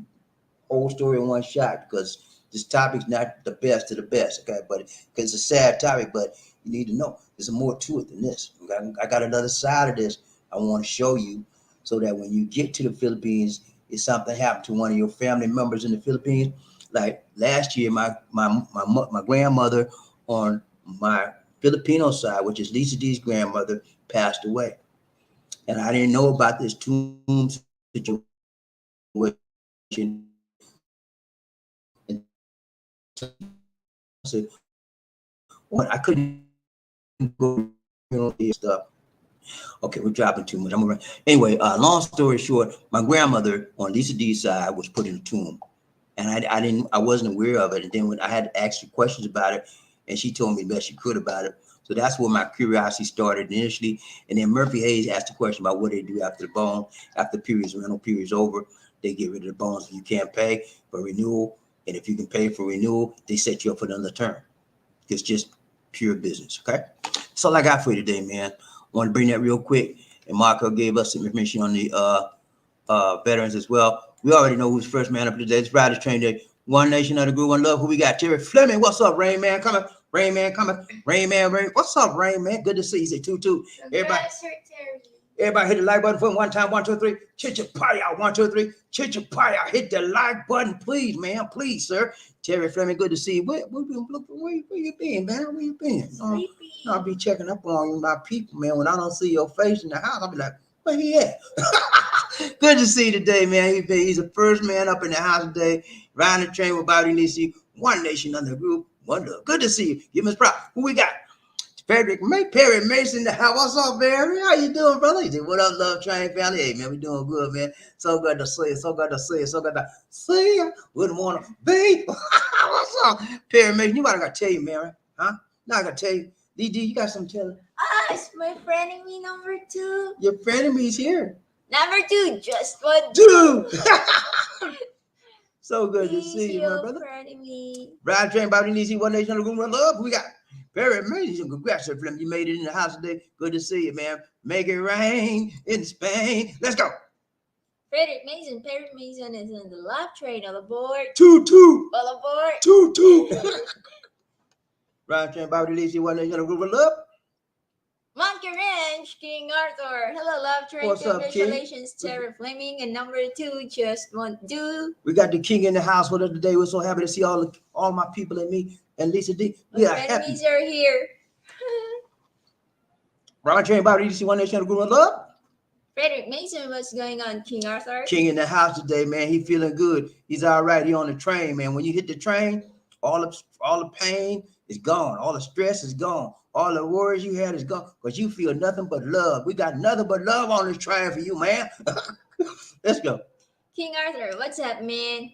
whole story in one shot because this topic's not the best of the best. Okay. But because it's a sad topic, but you need to know there's more to it than this. I got another side of this I want to show you so that when you get to the Philippines, if something happened to one of your family members in the Philippines, like last year, my grandmother on my Filipino side, which is Lisa D's grandmother, passed away, and I didn't know about this tomb situation. And I said, "What? I couldn't go stuff." Okay, we're dropping too much. Anyway, long story short, my grandmother on Lisa D's side was put in a tomb, and I wasn't aware of it. And then when I had to ask her questions about it, and she told me the best she could about it. So that's where my curiosity started initially. And then Murphy Hayes asked a question about what they do after the bone, after the rental period's over. They get rid of the bones if you can't pay for renewal, and if you can pay for renewal, they set you up for another term. It's just pure business. Okay, that's all I got for you today, man. I want to bring that real quick. And Markell gave us some information on the veterans as well. We already know who's first man up today. It's Riders Train Day. One Nation Under Groove, One Love. Who we got? Terry Fleming. What's up, Rain Man? Coming. Rain Man coming. Rain Man. What's up, Rain Man? Good to see you. Say 2-2. Everybody hit the like button for one time. 1, 2, 3. Chit-cha-pie-ya. 1, 2, 3. Chit-cha-pie-ya. Hit the like button, please, man. Please, sir. Terry Fleming, good to see you. Where you been, man? Where you been? I'll be checking up on my people, man. When I don't see your face in the house, I'll be like, where he at? Good to see you today, man. He's the first man up in the house today. Riding the train with BobbieD. One Nation Under Group, One Love. Good to see you. Give him his props. Who we got? Perry Mason. What's up, Barry? How you doing, brother? He said, what up, Love Train family? Hey, man, we doing good, man. So good to see you. So good to see you. So good to see you. Wouldn't want to be. What's up, Perry Mason? You might have got to tell you, Mary. Huh? Now I got to tell you. DD, you got something to tell her? It's my frenemy number 2. Your frenemy's here. Number 2, just one. 2. So good to see you, my brother. Frenemy. Ride Train, BobbieD, One Nation Under Group, One Love. We got very amazing. Congrats, sir, Fleming. You made it in the house today. Good to see you, man. Make it rain in Spain. Let's go. Frederick Mason is in the left train. All aboard. 2-2. All aboard. 2-2. Ride Train, BobbieD, One Nation Under Group, One Love. Monkey Ranch, King Arthur. Hello, love train. What's up, King? Congratulations, Terry Fleming. And number 2, just one do. We got the king in the house with us today. We're so happy to see all my people and me and Lisa D. We are happy. Frenemies are here. Ride Train, BobbieD, One Nation Under Group, One Love. Frederick Mason, what's going on, King Arthur? King in the house today, man. He feeling good. He's all right. He on the train, man. When you hit the train, all the pain is gone. All the stress is gone. All the worries you had is gone because you feel nothing but love. We got nothing but love on this train for you, man. Let's go. King Arthur, what's up, man?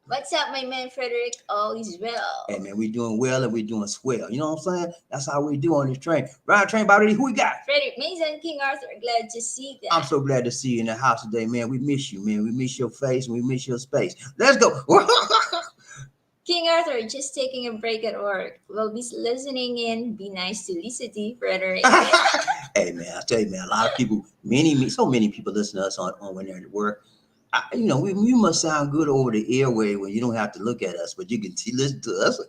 What's up, my man Frederick? All is well. Hey, man, we doing well and we doing swell. You know what I'm saying? That's how we do on this train. Ride Train, BobbieD, who we got? Frederick Mason, King Arthur, glad to see that. I'm so glad to see you in the house today, man. We miss you, man. We miss your face and we miss your space. Let's go. King Arthur, just taking a break at work. We'll be listening in. Be nice to Lisa D, Frederick. Hey, man, I tell you, man, a lot of people, so many people listen to us on when they're at work. We must sound good over the airway when you don't have to look at us, but you can listen to us.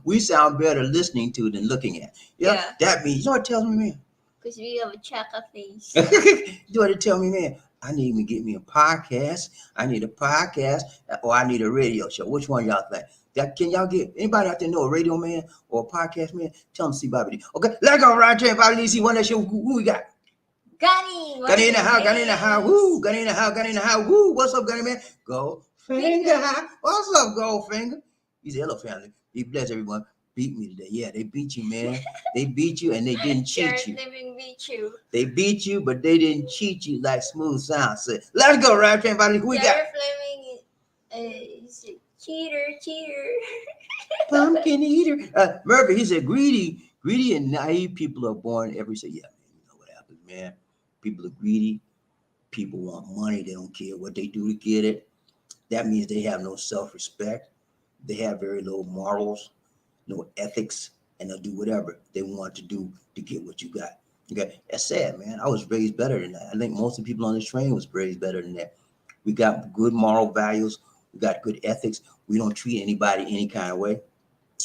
We sound better listening to than looking at. Yeah. That means, you know what it tells me, man? Because we have a chocolate face. You know what it tells me, man? I need to get me a podcast. I need a podcast or I need a radio show. Which one y'all think? Can y'all get anybody out there know a radio man or a podcast man? Tell them to see BobbieD. Okay, let's go. Ride Train, BobbieD, One Nation. Who we got? Gunny. Gunny in the house. Gunny in the house. Woo. Gunny in the house. Gunny in the house. Woo. What's up, Gunny man? Goldfinger. What's up, Goldfinger? He's a hello family. He bless everyone. Beat me today. Yeah, they beat you, man. They beat you and they didn't cheat you. Beat you. They beat you, but they didn't cheat you like Smooth Sound said. Let's go, Ride Train, BobbieD. Who we got? Fleming is a cheater. Pumpkin eater. Murphy, he said, greedy and naive people are born every day. Yeah, man, you know what happens, man. People are greedy. People want money. They don't care what they do to get it. That means they have no self-respect. They have very low morals, no ethics, and they'll do whatever they want to do to get what you got. Okay, that's sad, man. I was raised better than that. I think most of the people on this train was raised better than that. We got good moral values. We got good ethics. We don't treat anybody any kind of way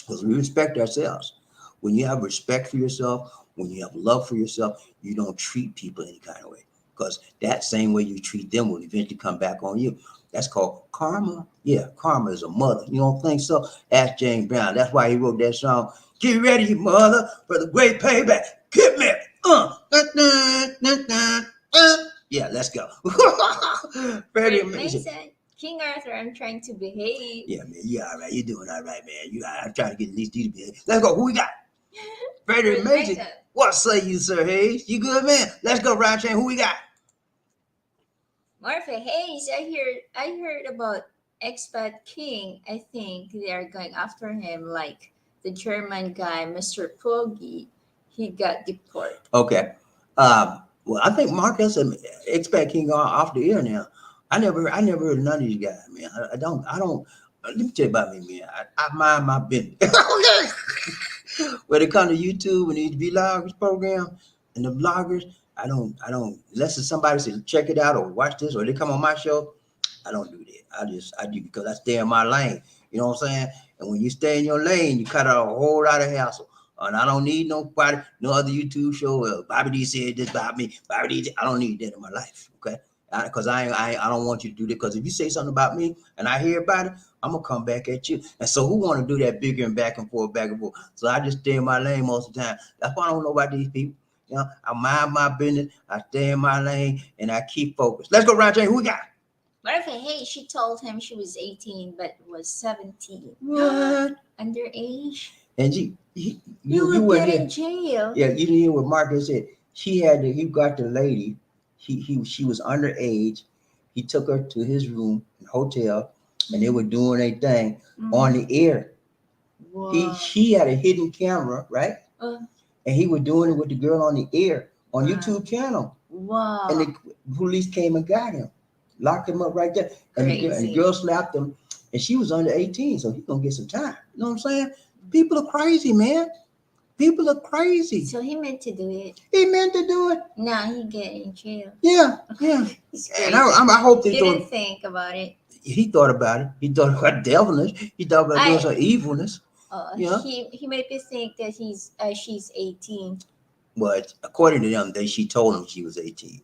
because we respect ourselves. When you have respect for yourself, when you have love for yourself, you don't treat people any kind of way because that same way you treat them will eventually come back on you. That's called karma. Yeah, karma is a mother. You don't think so? Ask James Brown. That's why he wrote that song. Get ready, mother, for the great payback. Get me. Yeah, let's go. Very amazing. King Arthur, I'm trying to behave. Yeah, man, you all right. You're doing all right, man. I'm trying to get at least you to behave. Let's go. Who we got? Frederick Frederick Mason. Mason. What say you, Sir Hayes? You good, man? Let's go, Ryan Chain. Who we got? Murphy Hayes, I heard about expat king. I think they are going after him like the German guy, Mr. Poggi. He got deported. Okay. Well, I think Markell said expect King off the air now. I never heard of none of these guys, man. I don't. Let me tell you about me, man. I mind my business. When it comes to YouTube and these vloggers program and the vloggers, I don't, unless it's somebody says check it out or watch this or they come on my show, I don't do that. I do because I stay in my lane. You know what I'm saying? And when you stay in your lane, you cut out a whole lot of hassle. And I don't need nobody, no other YouTube show. BobbieD said this about me. BobbieD, I don't need that in my life. Okay. Because I don't want you to do that. Because if you say something about me and I hear about it, I'm gonna come back at you. And so who want to do that bigger and back and forth, back and forth? So I just stay in my lane most of the time. That's why I don't know about these people. You know, I mind my business. I stay in my lane and I keep focused. Let's go, Ryan James. Who we got? Murphy Hayes, she told him she was 18 but was 17. What? Underage? And You you will weren't get here. in jail. Yeah, you didn't hear what Marcus said. He got the lady. She was underage. He took her to his room, hotel, and they were doing a thing on the air. Wow. He had a hidden camera, right? Uh, And he was doing it with the girl on the air on Wow. YouTube channel. wow. And the police came and got him, locked him up right there. And the Crazy. girl slapped him, and she was under 18, so he's gonna get some time. You know what I'm saying? People are crazy, man. People are crazy. So he meant to do it. He meant to do it. Now he get in jail. Yeah. It's And crazy. I hope they He didn't thought think about it. he thought about it. He thought about devilness. He thought about doing some evilness. Yeah. He made me think that she's 18. But according to them, she told him she was 18.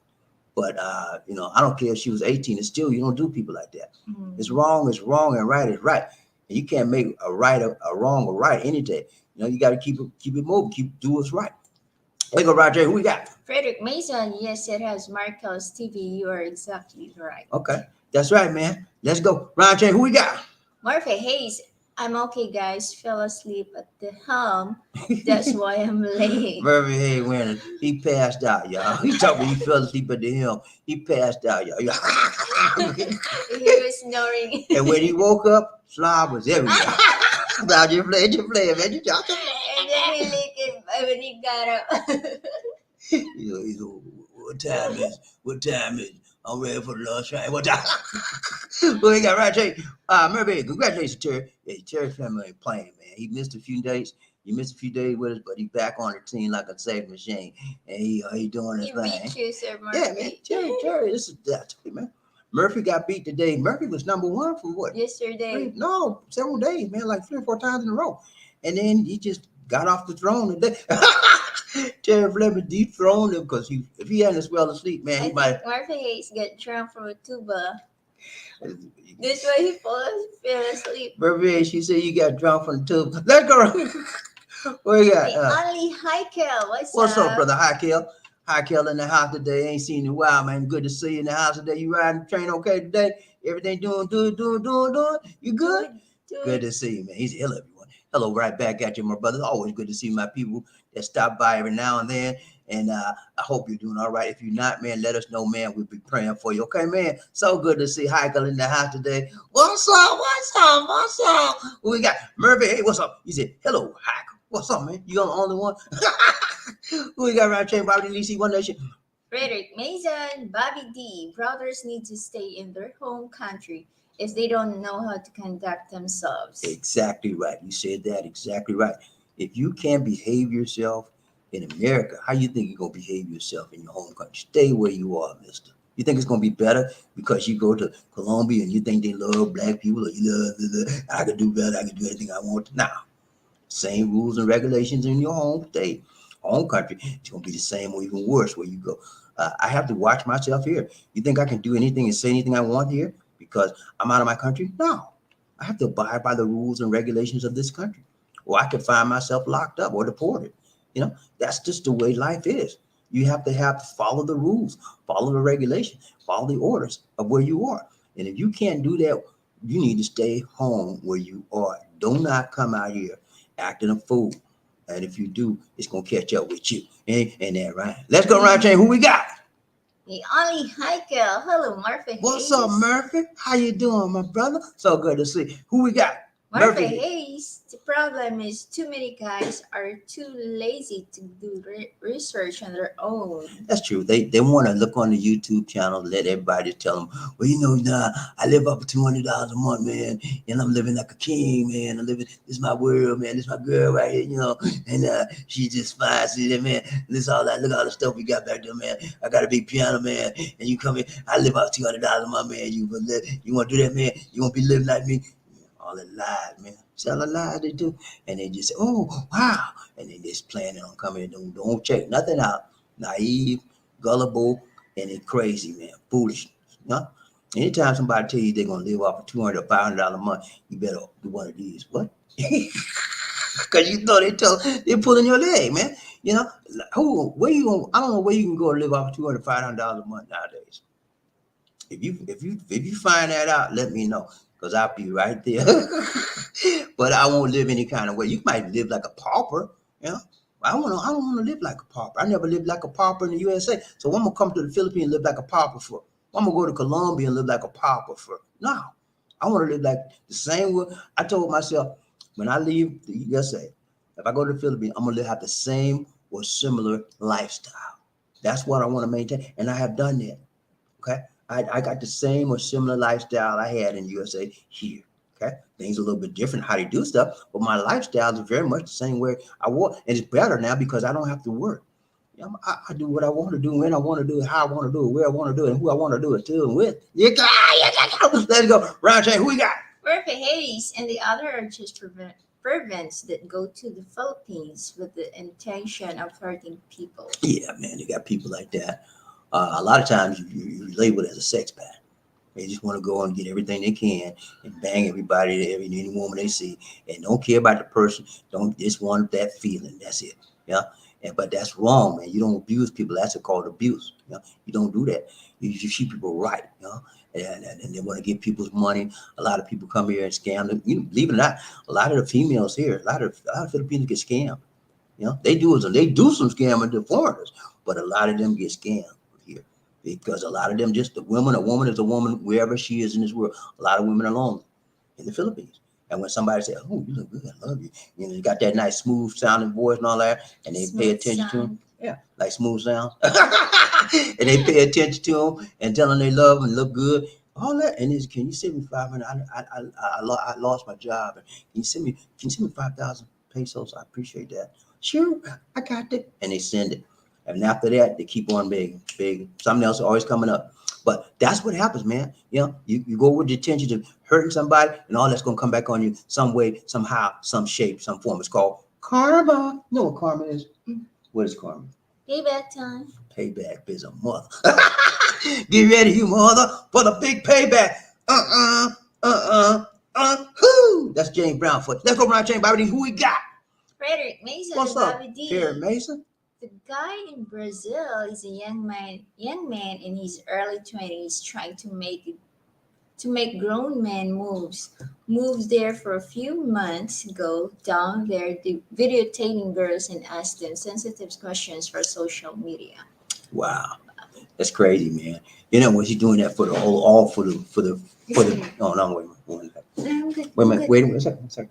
But I don't care if she was 18. It's still, you don't do people like that. Mm. It's wrong, and right is right. And you can't make a right a wrong or right any day. You got to keep it moving, do what's right. Let's go, Roger. Who we got? Frederick Mason, yes, it has Markell's TV. You are exactly right. Okay. That's right, man. Let's go. Roger, who we got? Murphy Hayes, I'm okay, guys. Fell asleep at the helm. That's why I'm late. Murphy Hay winning. He passed out, y'all. He told me he fell asleep at the helm. He passed out, y'all. He was snoring. And when he woke up, slob was everywhere. Now just play, man. You just And then he licked it when he got up. he's what time is? I'm ready for the lunch train. What time? Well, we got right, Jay. Murphy, congratulations, Terry. Yeah, Terry's family ain't playing, man. He missed a few days. You missed a few days with us, but he's back on the team like a safe machine, and he doing his He thing. beat you, Sir Murphy. Yeah, man. Terry, this is that, man. Murphy got beat today. Murphy was number one for what? Yesterday. Several days, man, like 3 or 4 times in a row. And then he just got off the throne today. Terry Fleming dethroned him because if he hadn't well asleep, man, he might. Murphy Hayes got drunk from a tuba. That's why he fell asleep. Murphy, she said you got drunk from the tube. Let's go. What you got? Only Heikel. What's up, brother Heikel? Heikel in the house today. Ain't seen you in a while, man. Good to see you in the house today. You riding the train okay today? Everything doing? You good? Good to see you, man. He's hello, everyone. Hello, right back at you, my brother. Always good to see my people that stop by every now and then. And I hope you're doing all right. If you're not, man, let us know, man. We'll be praying for you. Okay, man. So good to see Heikel in the house today. What's up? What we got? Murphy, hey, what's up? You said, hello, Heikel. What's up, man? You the only one? Who we got around chain? BobbieD, DC, One Nation. Frederick Mason, BobbieD. Brothers need to stay in their home country if they don't know how to conduct themselves. Exactly right. You said that exactly right. If you can't behave yourself in America, how you think you're going to behave yourself in your home country? Stay where you are, mister. You think it's going to be better because you go to Colombia and you think they love black people or you love, I can do better, I can do anything I want. Now, same rules and regulations in your home state, home country. It's going to be the same or even worse where you go. I have to watch myself here. You think I can do anything and say anything I want here because I'm out of my country? No. I have to abide by the rules and regulations of this country, or I could find myself locked up or deported. That's just the way life is. You have to follow the rules, follow the regulations, follow the orders of where you are. And if you can't do that, you need to stay home where you are. Do not come out here acting a fool. And if you do, it's gonna catch up with you. Ain't that right? Let's go around chain. Who we got? The only Heikel. Hello, Murphy What's Hayes. up, Murphy? How you doing, my brother? So good to see. Who we got? Murphy Hayes. The problem is too many guys are too lazy to do research on their own. That's true. They want to look on the YouTube channel, let everybody tell them, well, I live up to $200 a month, man, and I'm living like a king, man. This is my world, man. This is my girl right here, and she just fine. See that, man? Look at all the stuff we got back there, man. I got a big piano, man, and you come in. I live up $200 a month, man. You want to do that, man? You want to be living like me? All the lies, man. Sell a lie they do, and they just say, oh wow, and they just planning on coming and don't check nothing out. Naive, gullible, and it crazy, man. Foolish. Anytime somebody tell you they're gonna live off of $200 or $500 a month, you better do one of these. What? Because they're pulling your leg, man. Where you going? I don't know where you can go and live off of $200, $500 a month nowadays. If you find that out, let me know, because I'll be right there. But I won't live any kind of way. You might live like a pauper, you know. I don't want to live like a pauper. I never lived like a pauper in the USA. So I'm gonna come to the Philippines and live like a pauper for. I'm gonna go to Colombia and live like a pauper for. No, I want to live like the same way. I told myself when I leave the USA, if I go to the Philippines, I'm gonna have the same or similar lifestyle. That's what I want to maintain, and I have done that. Okay, I got the same or similar lifestyle I had in USA here. Okay, things a little bit different how they do stuff, but my lifestyle is very much the same way I was, and it's better now because I don't have to work. I do what I want to do, when I want to do it, how I want to do it, where I want to do it, and who I want to do it to and with. Let's go. Round chain, who we got? Murphy Hayes and the other are just fervents that go to the Philippines with the intention of hurting people. Yeah, man, they got people like that. A lot of times you label it as a sex pact. They just want to go and get everything they can and bang everybody, any woman they see, and don't care about the person. Don't just want that feeling. That's it. Yeah. But that's wrong, man. You don't abuse people. That's called abuse. You don't do that. You treat people right. And they want to get people's money. A lot of people come here and scam them. Believe it or not, a lot of the females here, a lot of Filipinos get scammed. They do some scamming to foreigners, but a lot of them get scammed here because a lot of them a woman is a woman wherever she is in this world. A lot of women are lonely in the Philippines. And when somebody says, "Oh, you look good, I love you," you got that nice smooth sounding voice and all that, and they pay attention to them. Yeah, like smooth sound. And they pay attention to them and tell them they love them and look good. All that, and can you send me 500? I lost my job. And can you send me 5,000 pesos? I appreciate that. Sure, I got it. And they send it. And after that, they keep on begging. Something else always coming up. But that's what happens, man. You go with the intention of hurting somebody, and all that's gonna come back on you some way, somehow, some shape, some form. It's called karma. You know what karma is? What is karma? Payback time. Payback is a mother. Get ready, you mother, for the big payback. Whoo! That's James Brown for. Let's go around James BobbieD. Who we got? Frederick Mason. What's up, BobbieD. Frederick Mason? The guy in Brazil is a young man in his early 20s trying to make grown men moves there for a few months, go down there videotaping girls and ask them sensitive questions for social media. Wow, that's crazy, man. Was he doing that for the whole, all for the? Oh no, wait a second.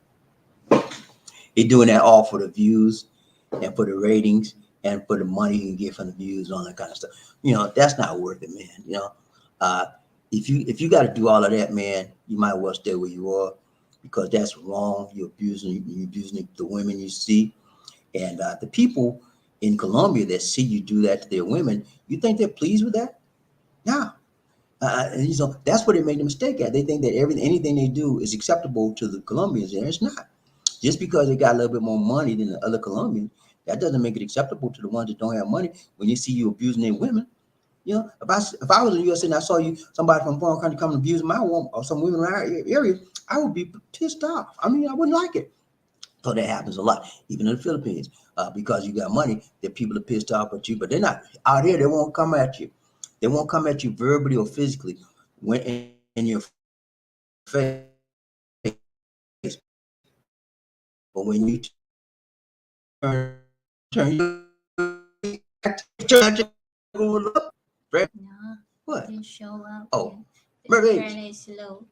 He doing that all for the views and for the ratings and for the money you can get from the views, all that kind of stuff. That's not worth it, man. If you got to do all of that, man, you might well stay where you are, because that's wrong. You're abusing the women you see, and the people in Colombia that see you do that to their women. You think they're pleased with that? No. That's where they make the mistake at. They think that anything they do is acceptable to the Colombians, and it's not. Just because they got a little bit more money than the other Colombians, that doesn't make it acceptable to the ones that don't have money. When you see you abusing their women, if I was in the USA and I saw somebody from a foreign country coming abusing my woman or some women around our area, I would be pissed off. I wouldn't like it. So that happens a lot, even in the Philippines, because you got money. That people are pissed off at you, but they're not out here. They won't come at you. They won't come at you verbally or physically when in your face. But when you turn you right? No, What? didn't show up Oh, yet. The mermaids. internet is slow.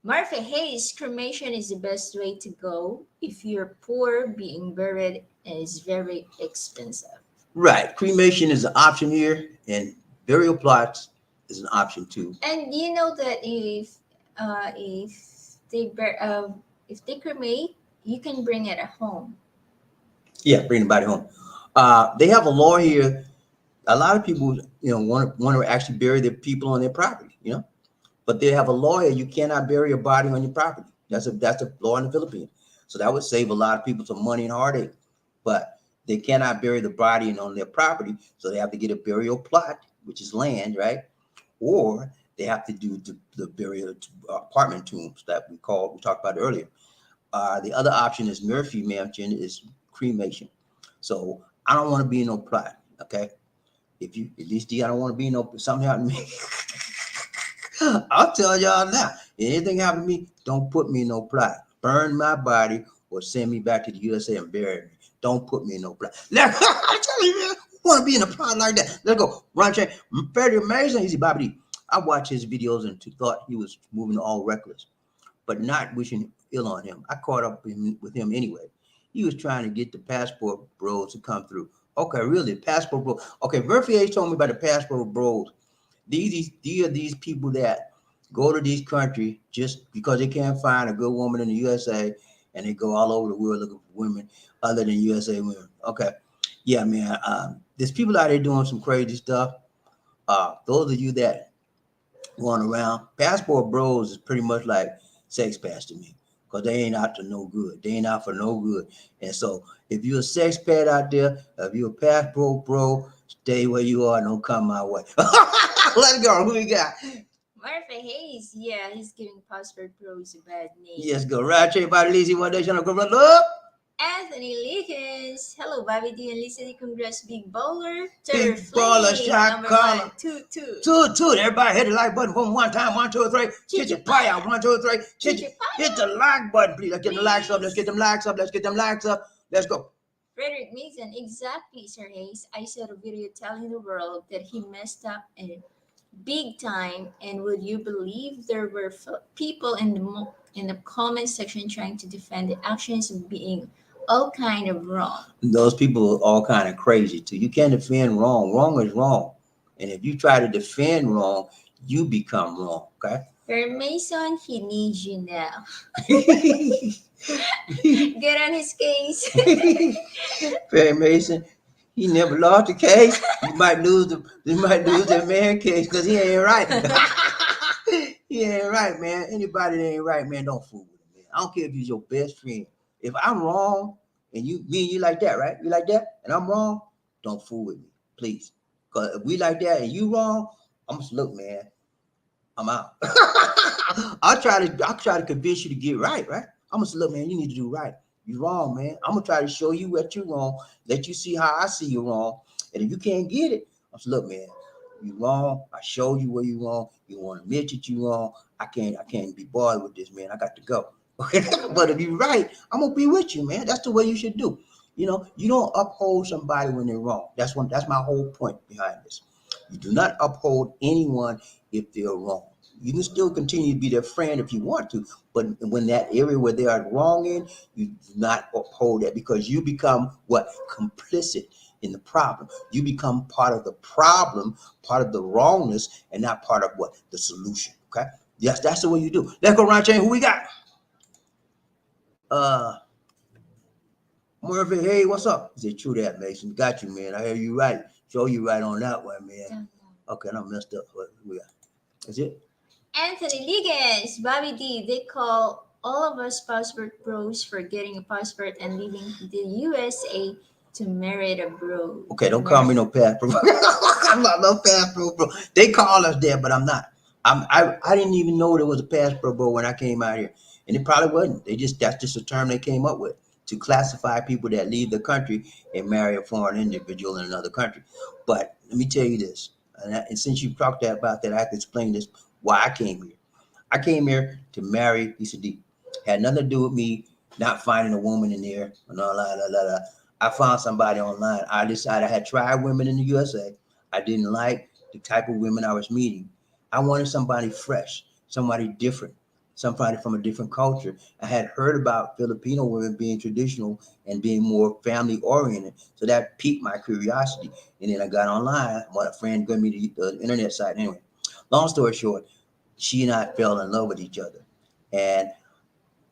Murphy Hayes, cremation is the best way to go. If you're poor, being buried is very expensive. Right. Cremation is an option here, and burial plots is an option too. And you know that if they if they cremate, you can bring it at home. Yeah, bring the body home. They have a law here. A lot of people, want to actually bury their people on their property, but they have a law here. You cannot bury a body on your property. That's a law in the Philippines. So that would save a lot of people some money and heartache. But they cannot bury the body on their property, so they have to get a burial plot, which is land, right? Or they have to do the burial apartment tombs that we talked about earlier. The other option is Murphy mentioned is cremation. So I don't want to be in no plot. Okay, if you at least I don't want to be in no something happened to me. I'll tell y'all now. If anything happened to me, don't put me in no plot. Burn my body or send me back to the USA and bury me. Don't put me in no plot. I tell you, man, want to be in a plot like that. Let's go. Ron Chain, very amazing. Easy BobbieD. I watched his videos and thought he was moving all reckless, but not wishing ill on him. I caught up with him anyway. He was trying to get the passport bros to come through. Okay, really, passport bros. Okay, Murphy H told me about the passport bros. These are these people that go to these countries just because they can't find a good woman in the USA, and they go all over the world looking for women other than USA women. Okay, yeah, man. There's people out there doing some crazy stuff. Those of you that going around, passport bros is pretty much like sex past to me, because they ain't out to no good. They ain't out for no good. And so if you're a sex pad out there, if you're a passport bro, stay where you are. Don't come my way. Let's go. Who we got? Murphy Hayes, yeah, he's giving passport pros a bad name. Yes, go. Right, everybody. Lazy one day. Shall go run up. Anthony Likens, hello, BobbieD and Lisa. Congrats, big baller. Big Third baller flame, shot number caller. 1, 2, 2. Two. Everybody hit the like button one time. 1, 2, 3. Hit your pie out. 1, 2, 3. Hit the like button, please. Let's get the likes up. Let's get them likes up. Let's get them likes up. Let's go. Frederick Mason, exactly, Sir Hayes. I saw a video telling the world that he messed up and big time, and would you believe there were people in the comment section trying to defend the actions of being all kind of wrong. Those people are all kind of crazy too. You can't defend wrong. Wrong is wrong, and if you try to defend wrong, you become wrong. Okay. Sir Mason, he needs you now. Get on his case. Perry Mason, he never lost the case. You might lose that man case because he ain't right. He ain't right, man. Anybody that ain't right, man, don't fool with him, man. I don't care if he's your best friend. If I'm wrong and me and you like that, right? You like that, and I'm wrong, don't fool with me, please. Because if we like that and you wrong, I'm just look, man. I'm out. I'll try to convince you to get right. I'm gonna say, look, man, you need to do right. You wrong, man. I'm gonna try to show you what you're wrong, let you see how I see you wrong. And if you can't get it, I'm saying, look, man, you wrong. I showed you where you wrong. You want to admit that you wrong. I can't be bothered with this, man. I got to go. But if you're right, I'm gonna be with you, man. That's the way you should do. You don't uphold somebody when they're wrong. That's my whole point behind this. You do not uphold anyone if they're wrong. You can still continue to be their friend if you want to, but when that area where they are wrong in, you do not uphold that, because you become what? Complicit in the problem. You become part of the problem, part of the wrongness, and not part of what? The solution. Okay? Yes, that's the way you do. Let's go around chain. Who we got? Murphy, hey, what's up? Is it true that, Mason? Got you, man. I hear you right. Show you right on that one, man. Okay, I messed up. What we got? Is it? Anthony Liggins, BobbieD, they call all of us passport bros for getting a passport and leaving the USA to marry a bro. Okay, don't call me no passport. I'm not no passport bro. They call us that, but I'm not. I didn't even know there was a passport bro when I came out here, and it probably wasn't. That's just a term they came up with to classify people that leave the country and marry a foreign individual in another country. But let me tell you this, and since you talked about that, I can explain this why I came here. I came here to marry Lisa D. Had nothing to do with me not finding a woman in there and all that. I found somebody online. I decided I had tried women in the USA. I didn't like the type of women I was meeting. I wanted somebody fresh, somebody different, somebody from a different culture. I had heard about Filipino women being traditional and being more family oriented. So that piqued my curiosity. And then I got online. A friend gave me the internet site. Anyway, long story short, she and I fell in love with each other. And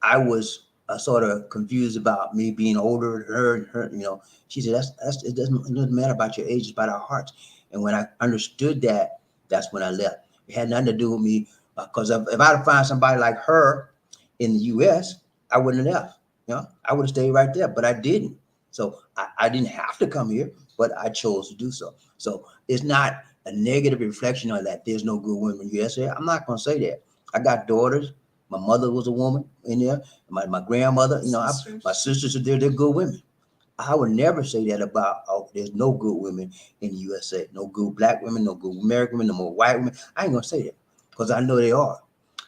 I was sort of confused about me being older than her. And her, she said, it doesn't matter about your age, it's about our hearts. And when I understood that, that's when I left. It had nothing to do with me, because if I'd find somebody like her in the U.S., I wouldn't have left. I would have stayed right there, but I didn't. So I didn't have to come here, but I chose to do so. So it's not a negative reflection on that. There's no good women in the USA. I'm not going to say that. I got daughters. My mother was a woman in there. My grandmother, my sisters are there. They're good women. I would never say that about, oh, there's no good women in the USA. No good black women, no good American women, no more white women. I ain't going to say that because I know they are.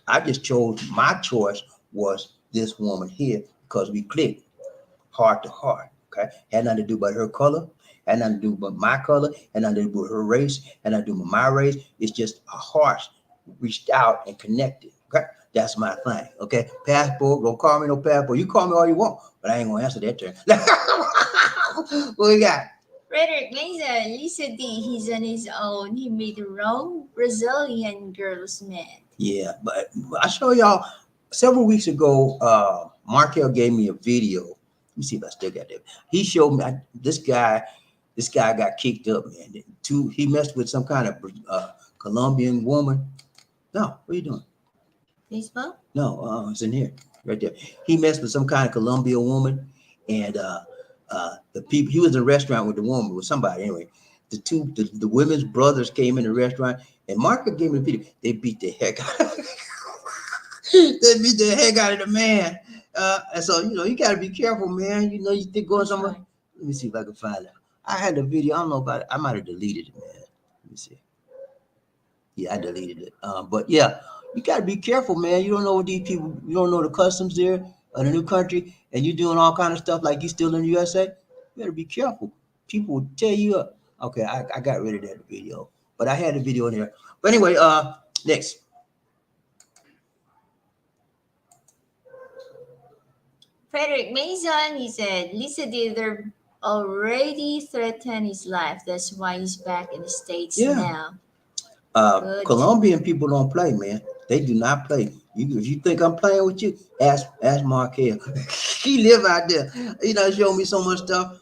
I just chose, my choice was this woman here because we clicked heart to heart. Okay. Had nothing to do about her color, had nothing to do with my color, had nothing to do with her race, had nothing to do with my race. It's just our hearts reached out and connected. Okay. That's my thing. Okay. Passport, don't call me no passport. You call me all you want, but I ain't gonna answer that turn. What we got? Frederick Mesa, Lisa D, he's on his own. He made the wrong Brazilian girls mad. Yeah, but I show y'all several weeks ago, Markell gave me a video. Let me see if I still got that. He showed me this guy got kicked up, man. He messed with some kind of Colombian woman. No, what are you doing? Facebook? No, it's in here, right there. He messed with some kind of Colombian woman, and the people. He was in a restaurant with the woman, with somebody. Anyway, the women's brothers came in the restaurant, and Markell gave me the video. They beat the heck out. They beat the heck out of the man. And so you got to be careful, man. You think going somewhere. Let me see if I can find it. I had the video. I don't know about it. I might have deleted it, man. Let me see. Yeah, I deleted it. But yeah, you got to be careful, man. You don't know what these people. You don't know the customs there in a new country, and you doing all kind of stuff like you still in the USA. You got to be careful. People will tear you up. Okay, I got rid of that video, but I had the video in there. But anyway, next. Frederick Mason, he said, Lisa did already threatened his life. That's why he's back in the States now. Good. Colombian people don't play, man. They do not play. If you think I'm playing with you, ask Markell. He live out there. He done showed me so much stuff.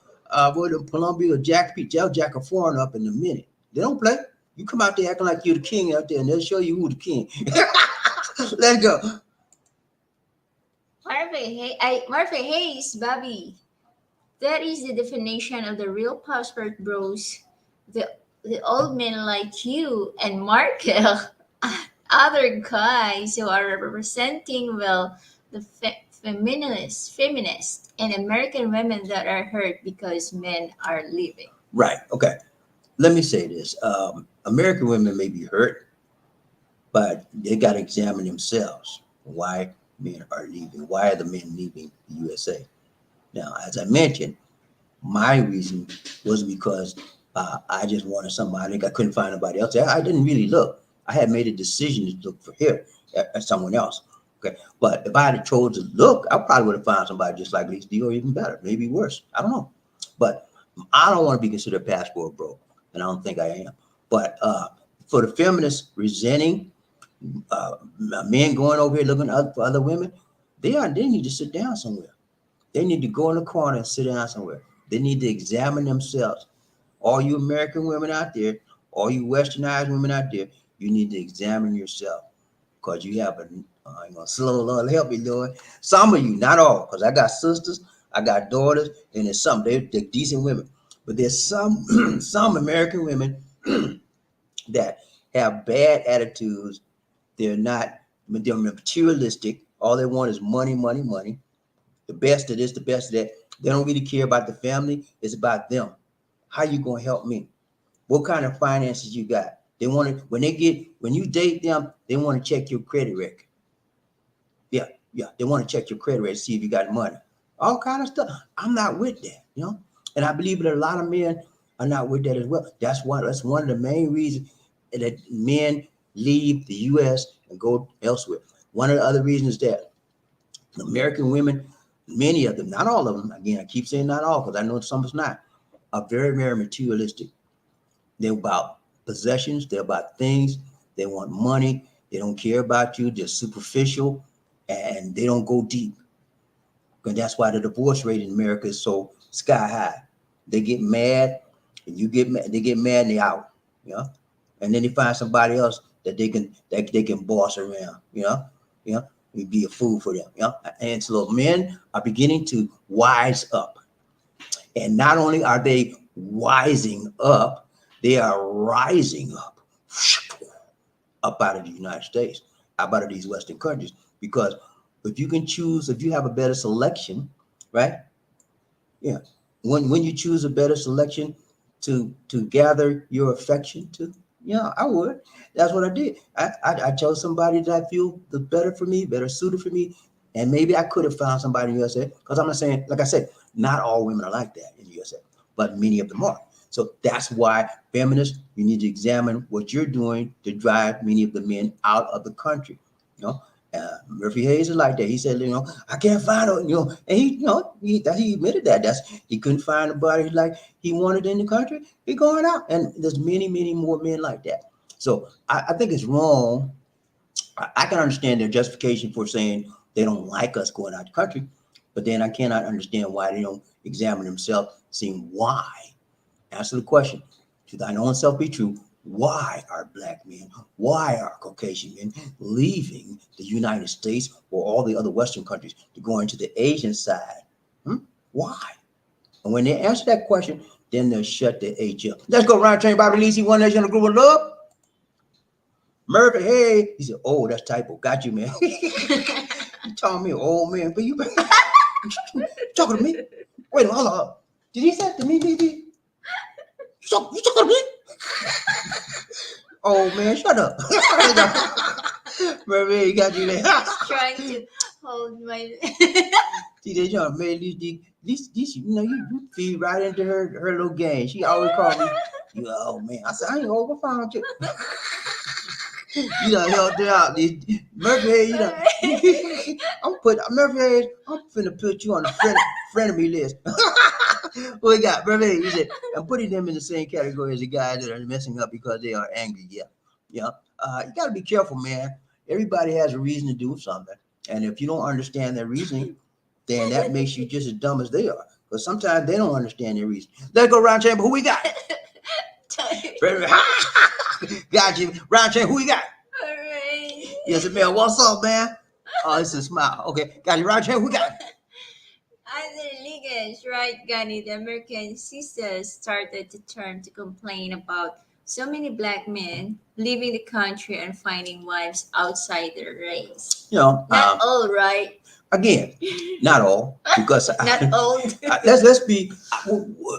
With Colombia, Jack a foreign up in a minute. They don't play. You come out there acting like you're the king out there, and they'll show you who the king. Let's go. Marvin Hayes, Bobby. That is the definition of the real passport bros. The old men like you and Markell, other guys who are representing the feminists, and American women that are hurt because men are leaving. Right. Okay. Let me say this: American women may be hurt, but they got to examine themselves. Why men are leaving? Why are the men leaving the USA? Now, as I mentioned, my reason was because I just wanted somebody. I couldn't find nobody else. I didn't really look. I had made a decision to look for here at someone else. Okay, but if I had chosen to look, I probably would have found somebody just like Lisa D or even better, maybe worse. I don't know. But I don't want to be considered passport broke, and I don't think I am. But for the feminists resenting men going over here looking for other women, they need to sit down somewhere. They need to go in the corner and sit down somewhere. They need to examine themselves. All you American women out there, all you westernized women out there, you need to examine yourself because you have slow Lord help me, Lord. Some of you, not all, because I got sisters, I got daughters, and there's some they're decent women, but there's some some American women that have bad attitudes. They're materialistic. All they want is money, money, money. The best of this, the best of that. They don't really care about the family. It's about them. How you gonna help me? What kind of finances you got? They want to when you date them, they want to check your credit record. Yeah. They want to check your credit record, see if you got money. All kind of stuff. I'm not with that, And I believe that a lot of men are not with that as well. That's one of the main reasons that men leave the U.S. and go elsewhere. One of the other reasons that American women, many of them, not all of them, again, I keep saying not all because I know some is not, are very, very materialistic. They're about possessions. They're about things. They want money. They don't care about you. They're superficial, and they don't go deep. And that's why the divorce rate in America is so sky high. They get mad, and you get mad. They get mad, and they out. You know, and then they find somebody else that they can boss around. You be a fool for them. And so men are beginning to wise up. And not only are they wising up, they are rising up out of the United States, up out of these Western countries. Because if you can choose, if you have a better selection, right? Yeah. When you choose a better selection to gather your affection to, I would. That's what I did. I chose somebody that I feel the better for me, better suited for me. And maybe I could have found somebody in the USA, because I'm not saying, like I said, not all women are like that in the USA, but many of them are. So that's why feminists, you need to examine what you're doing to drive many of the men out of the country. Murphy Hayes is like that. He said, I can't find her, and he admitted that. He couldn't find nobody like he wanted in the country. He going out, and there's many, many more men like that. So I think it's wrong. I can understand their justification for saying they don't like us going out the country, but then I cannot understand why they don't examine themselves, seeing why. Answer the question. To thine own self be true. Why are black men, why are Caucasian men leaving the United States or all the other Western countries to go into the Asian side? Why? And when they answer that question, then they'll shut the H up. Let's go round train Bobby Lee, one nation, a group of love. Murphy, hey. He said, oh, that's typo. Got you, man. You telling me, old man, but you talking to me? Wait, hold up. Did he say to me, BB? You talking to me? Oh man, shut up. Murphy, he got you there. Trying to hold my. See, they trying to make these, you feed right into her little game. She always call me, oh man. I said, I ain't overfound you. You done helped her out. Murphy, I'm finna put you on the frenemy list. What we got, Murphy? He said, I'm putting them in the same category as the guys that are messing up because they are angry. Yeah. You gotta be careful, man. Everybody has a reason to do something. And if you don't understand their reasoning, then that makes you just as dumb as they are. Because sometimes they don't understand their reason. Let's go round chamber. Who we got? Got you. Round chamber. Who we got? All right. Yes, man. What's up, man? Oh, it's a smile. Okay. Got you. Round chamber. Who we got? Other ligas, right, Gani? The American sisters started to turn to complain about so many black men leaving the country and finding wives outside their race. Not all, right? Again, not all, because not all. let's be.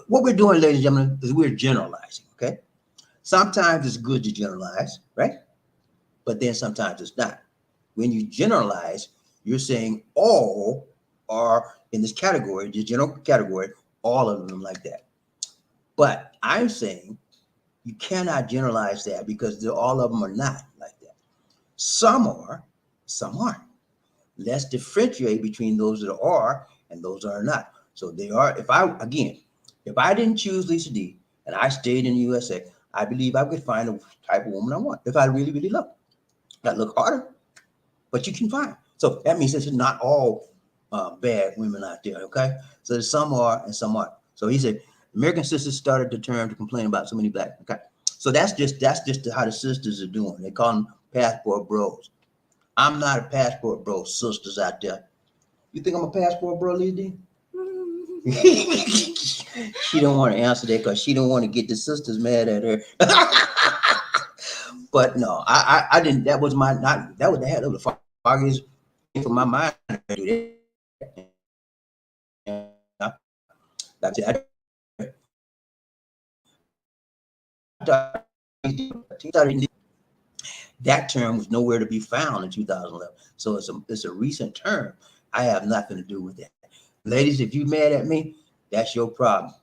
What we're doing, ladies and gentlemen, is we're generalizing. Okay, sometimes it's good to generalize, right? But then sometimes it's not. When you generalize, you're saying all are in this category, the general category, all of them like that. But I'm saying you cannot generalize that because all of them are not like that. Some are, some aren't. Let's differentiate between those that are and those that are not. So they are, if I didn't choose Lisa D and I stayed in the USA, I believe I could find the type of woman I want if I really, really look. I look harder, but you can find. So that means this is not all bad women out there, okay? So some are and some aren't. So he said, American sisters started the term to complain about so many black. Okay, so that's just how the sisters are doing. They call them passport bros. I'm not a passport bro, sisters out there. You think I'm a passport bro, Lizzie? She don't want to answer that because she don't want to get the sisters mad at her. But no, I didn't. That was the foggiest thing from my mind to do that. That's it. That term was nowhere to be found in 2011. So it's a recent term. I have nothing to do with that. Ladies, if you mad at me, that's your problem.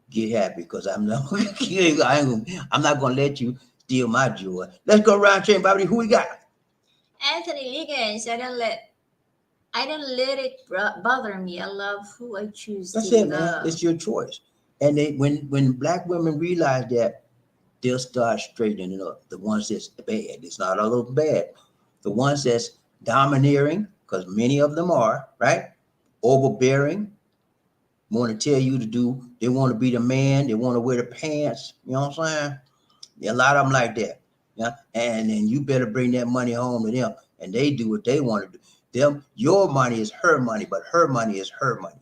Get happy because I'm not, I'm not gonna let you steal my joy. Let's go round chain, Bobby. Who we got? Anthony Liggins, I don't let it bother me. I love who I choose That's to it, man. love. It's your choice. And they when black women realize that, they'll start straightening up. The ones that's bad. It's not all of them bad. The ones that's domineering, because many of them are, right? Overbearing, want to tell you to do, they want to be the man, they want to wear the pants, you know what I'm saying? Yeah, a lot of them like that. Yeah. And then you better bring that money home to them. And they do what they want to do. Them, your money is her money, but her money is her money.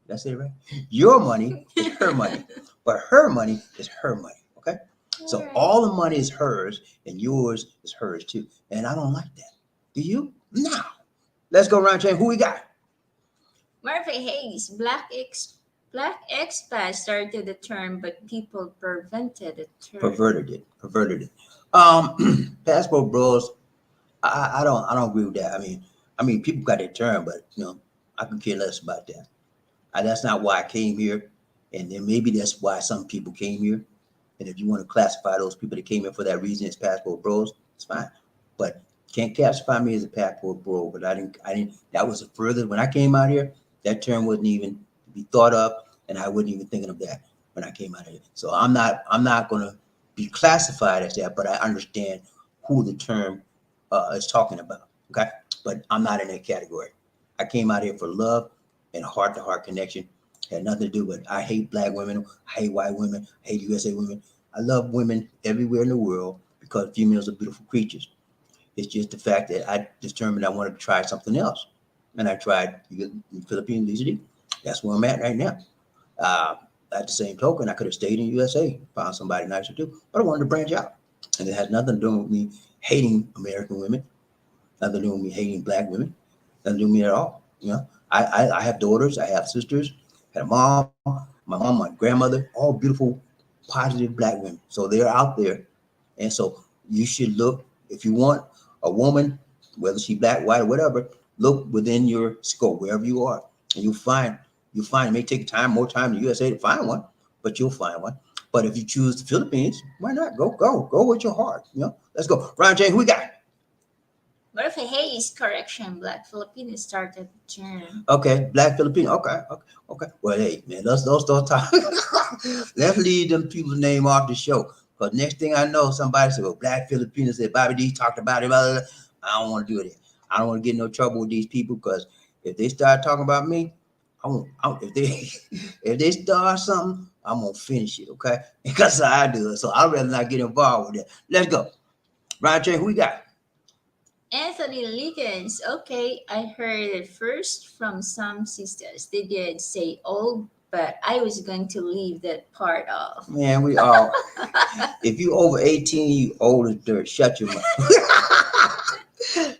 That's it, right? Your money is her money, but her money is her money. Okay. All So right. all the money is hers and yours is hers too. And I don't like that. Do you? No. Let's go around chain. Who we got? Murphy Hayes, Black expat started the term, but people prevented the term. Perverted it. Perverted it. Passport bros. I don't agree with that. I mean, people got their term, but I could care less about that. That's not why I came here, and then maybe that's why some people came here. And if you want to classify those people that came here for that reason as passport bros, it's fine. But can't classify me as a passport bro. But I didn't. That was a further when I came out here. That term wasn't even to be thought of, and I wasn't even thinking of that when I came out here. So I'm not gonna be classified as that. But I understand who the term is talking about. Okay, but I'm not in that category. I came out here for love and heart to heart connection. Had nothing to do with I hate black women, I hate white women, I hate USA women. I love women everywhere in the world because females are beautiful creatures. It's just the fact that I determined I wanted to try something else. And I tried Philippine obesity. That's where I'm at right now. Uh, at the same token, I could have stayed in USA, found somebody nicer too, but I wanted to branch out. And it has nothing to do with me hating American women, nothing to do with me hating black women, nothing to do with me at all. I have daughters, I have sisters, I had a mom, my mom, my grandmother, all beautiful, positive black women. So they're out there. And so you should look, if you want a woman, whether she black, white, or whatever, look within your scope, wherever you are. And you'll find it may take time, more time in the USA to find one, but you'll find one. But if you choose the Philippines, why not? Go with your heart. Let's go. Ron Jane, who we got? Murphy Hayes, correction, Black Filipinos started the term. Okay, black Filipino. Okay. Well, hey, man, let's don't talk. Let's leave them people's name off the show. Cause next thing I know, somebody said, "Well, black Filipino said BobbieD talked about it." Blah, blah, blah. I don't want to do it. I don't want to get in no trouble with these people because if they start talking about me, if they if they start something, I'm gonna finish it. Okay, because I do it. So I'd rather not get involved with that. Let's go. Ryan Trey, who we got? Anthony Liggins, okay, I heard it first from some sisters. They did say old, but I was going to leave that part off. Man, we all. If you over 18, you old as dirt. Shut your mouth.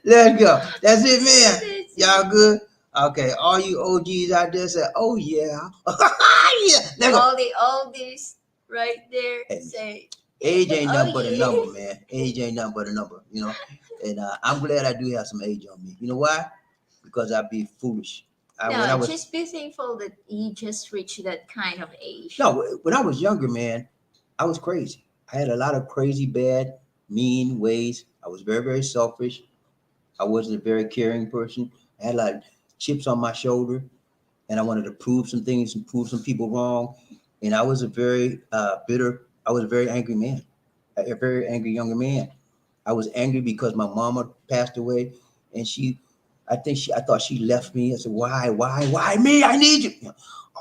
Let's go. That's it, man. That's Y'all it. good? Okay. All you OGs out there say, "Oh yeah, yeah." Let's go. All the oldies right there Hey, say, age ain't oh nothing but a number, yeah. man. Age ain't nothing but a number. And I'm glad I do have some age on me. You know why? Because I be foolish. When I No, was just be thankful that you just reached that kind of age. no, when I was younger, man, I was crazy. I had a lot of crazy, bad, mean ways. I was very, very selfish. I wasn't a very caring person. I had like chips on my shoulder, and I wanted to prove some things and prove some people wrong. And I was a very bitter. I was a very angry man, a very angry younger man. I was angry because my mama passed away, and I thought she left me. I said, why me? I need you.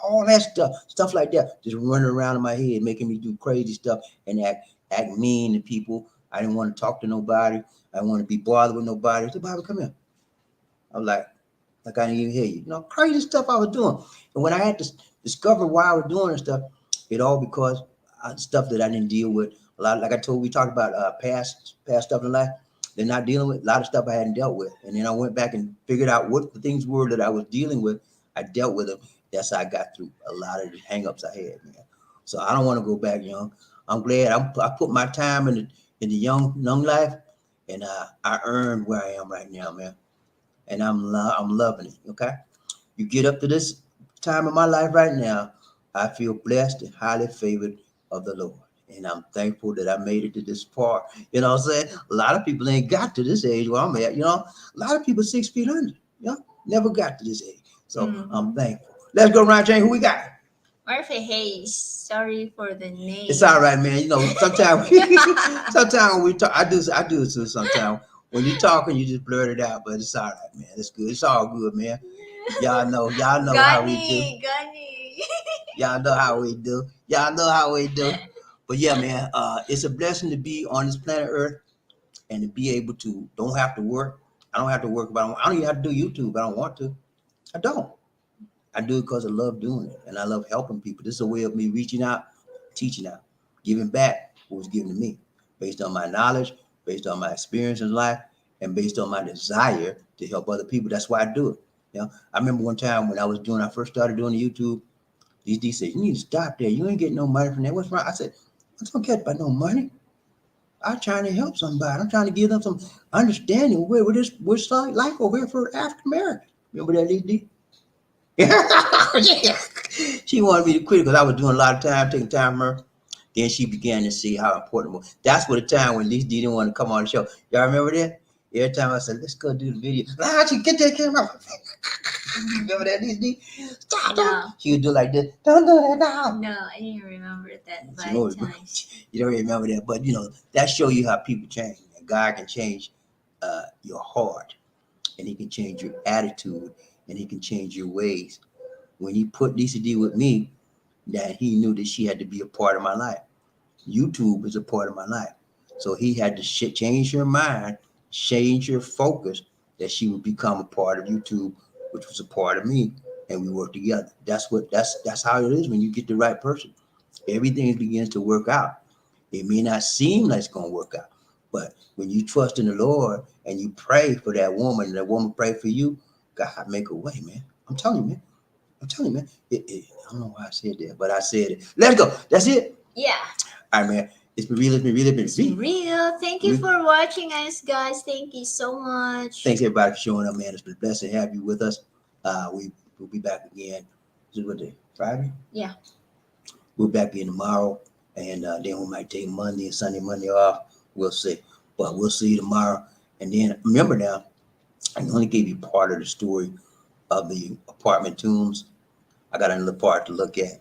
All that stuff like that, just running around in my head, making me do crazy stuff and act mean to people. I didn't want to talk to nobody. I didn't want to be bothered with nobody. I said, Bobby, come here. I was like I didn't even hear you. Crazy stuff I was doing. And when I had to discover why I was doing this stuff, it all because stuff that I didn't deal with. A lot, like I told, we talked about past stuff in life. They're not dealing with a lot of stuff I hadn't dealt with. And then I went back and figured out what the things were that I was dealing with. I dealt with them. That's how I got through a lot of the hangups I had, man. So I don't want to go back young. I'm glad I put my time in the young life, and I earned where I am right now, man. And I'm loving it. Okay, you get up to this time of my life right now, I feel blessed and highly favored of the Lord. And I'm thankful that I made it to this part. You know what I'm saying? A lot of people ain't got to this age where I'm at. You know, a lot of people 6 feet under. You know, never got to this age. So I'm Mhm. thankful. Let's go around, Jane. Who we got? Murphy Hayes. Sorry for the name. It's all right, man. You know, sometimes sometimes when we talk, I do it too sometimes. When you talking, you just blurt it out, but it's all right, man. It's good. It's all good, man. Y'all know how we do. Gunny. Y'all know how we do. Y'all know how we do. But yeah, man, it's a blessing to be on this planet Earth and to be able to don't have to work. I don't have to work, but I don't even have to do YouTube. I don't want to. I don't. I do it because I love doing it and I love helping people. This is a way of me reaching out, teaching out, giving back what was given to me based on my knowledge, based on my experience in life, and based on my desire to help other people. That's why I do it. You know, I remember one time when I first started doing YouTube, these D said, "You need to stop there. You ain't getting no money from that. What's wrong?" I said, "I don't get by no money. I'm trying to help somebody. I'm trying to give them some understanding of what's like over here for African Americans." Remember that, D? Yeah. She wanted me to quit because I was doing a lot of time, taking time from her. Then she began to see how important it was. That's what the time when Lisa D didn't want to come on the show. Y'all remember that? Every time I said, "Let's go do the video." Nah, she get that camera. Remember that, Lisa D? Stop, No. She would do like this. Don't do that now. No, I didn't remember that by You times. you don't remember that, but you know that show you how people change. And God can change your heart, and He can change your attitude, and He can change your ways. When He put Lisa D with me, that He knew that she had to be a part of my life. YouTube is a part of my life, so He had to change her mind, change her focus, that she would become a part of YouTube, which was a part of me, and we work together. That's how it is when you get the right person. Everything begins to work out. It may not seem like it's going to work out, but when you trust in the Lord and you pray for that woman, and that woman pray for you, God make a way, man. I'm telling you, man. I'm telling you, man. I don't know why I said that, but I said it. Let's go. That's it. Yeah. All right, man. It's been real. It's been real. It's been real. Thank you for watching us, guys. Thank you so much. Thanks everybody for showing up, man. It's been a blessing to have you with us. We'll be back again. Is it what day? Friday? Yeah. We'll be back again tomorrow, and then we might take Monday and Sunday, Monday off. We'll see, but we'll see you tomorrow. And then remember now, I only gave you part of the story of the apartment tombs. I got another part to look at,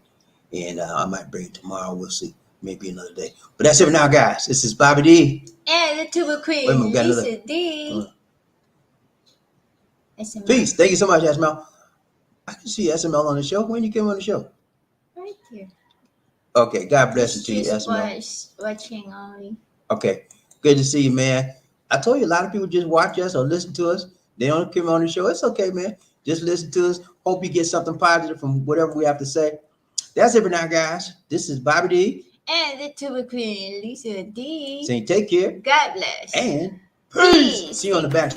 and I might bring it tomorrow. We'll see, maybe another day. But that's it for now, guys. This is BobbieD. And the tuba queen, Wait a minute, we got Lisa another- D. SML. Peace. Thank you so much, SML. I can see SML on the show. When you came on the show? Right here. Okay. God bless you to you, Just SML. watching only. Okay. Good to see you, man. I told you a lot of people just watch us or listen to us. They don't come on the show. It's okay, man. Just listen to us. Hope you get something positive from whatever we have to say. That's it for now, guys. This is BobbieD. And the tuba queen, Lisa D. Saying take care God bless. and peace. See you on the back.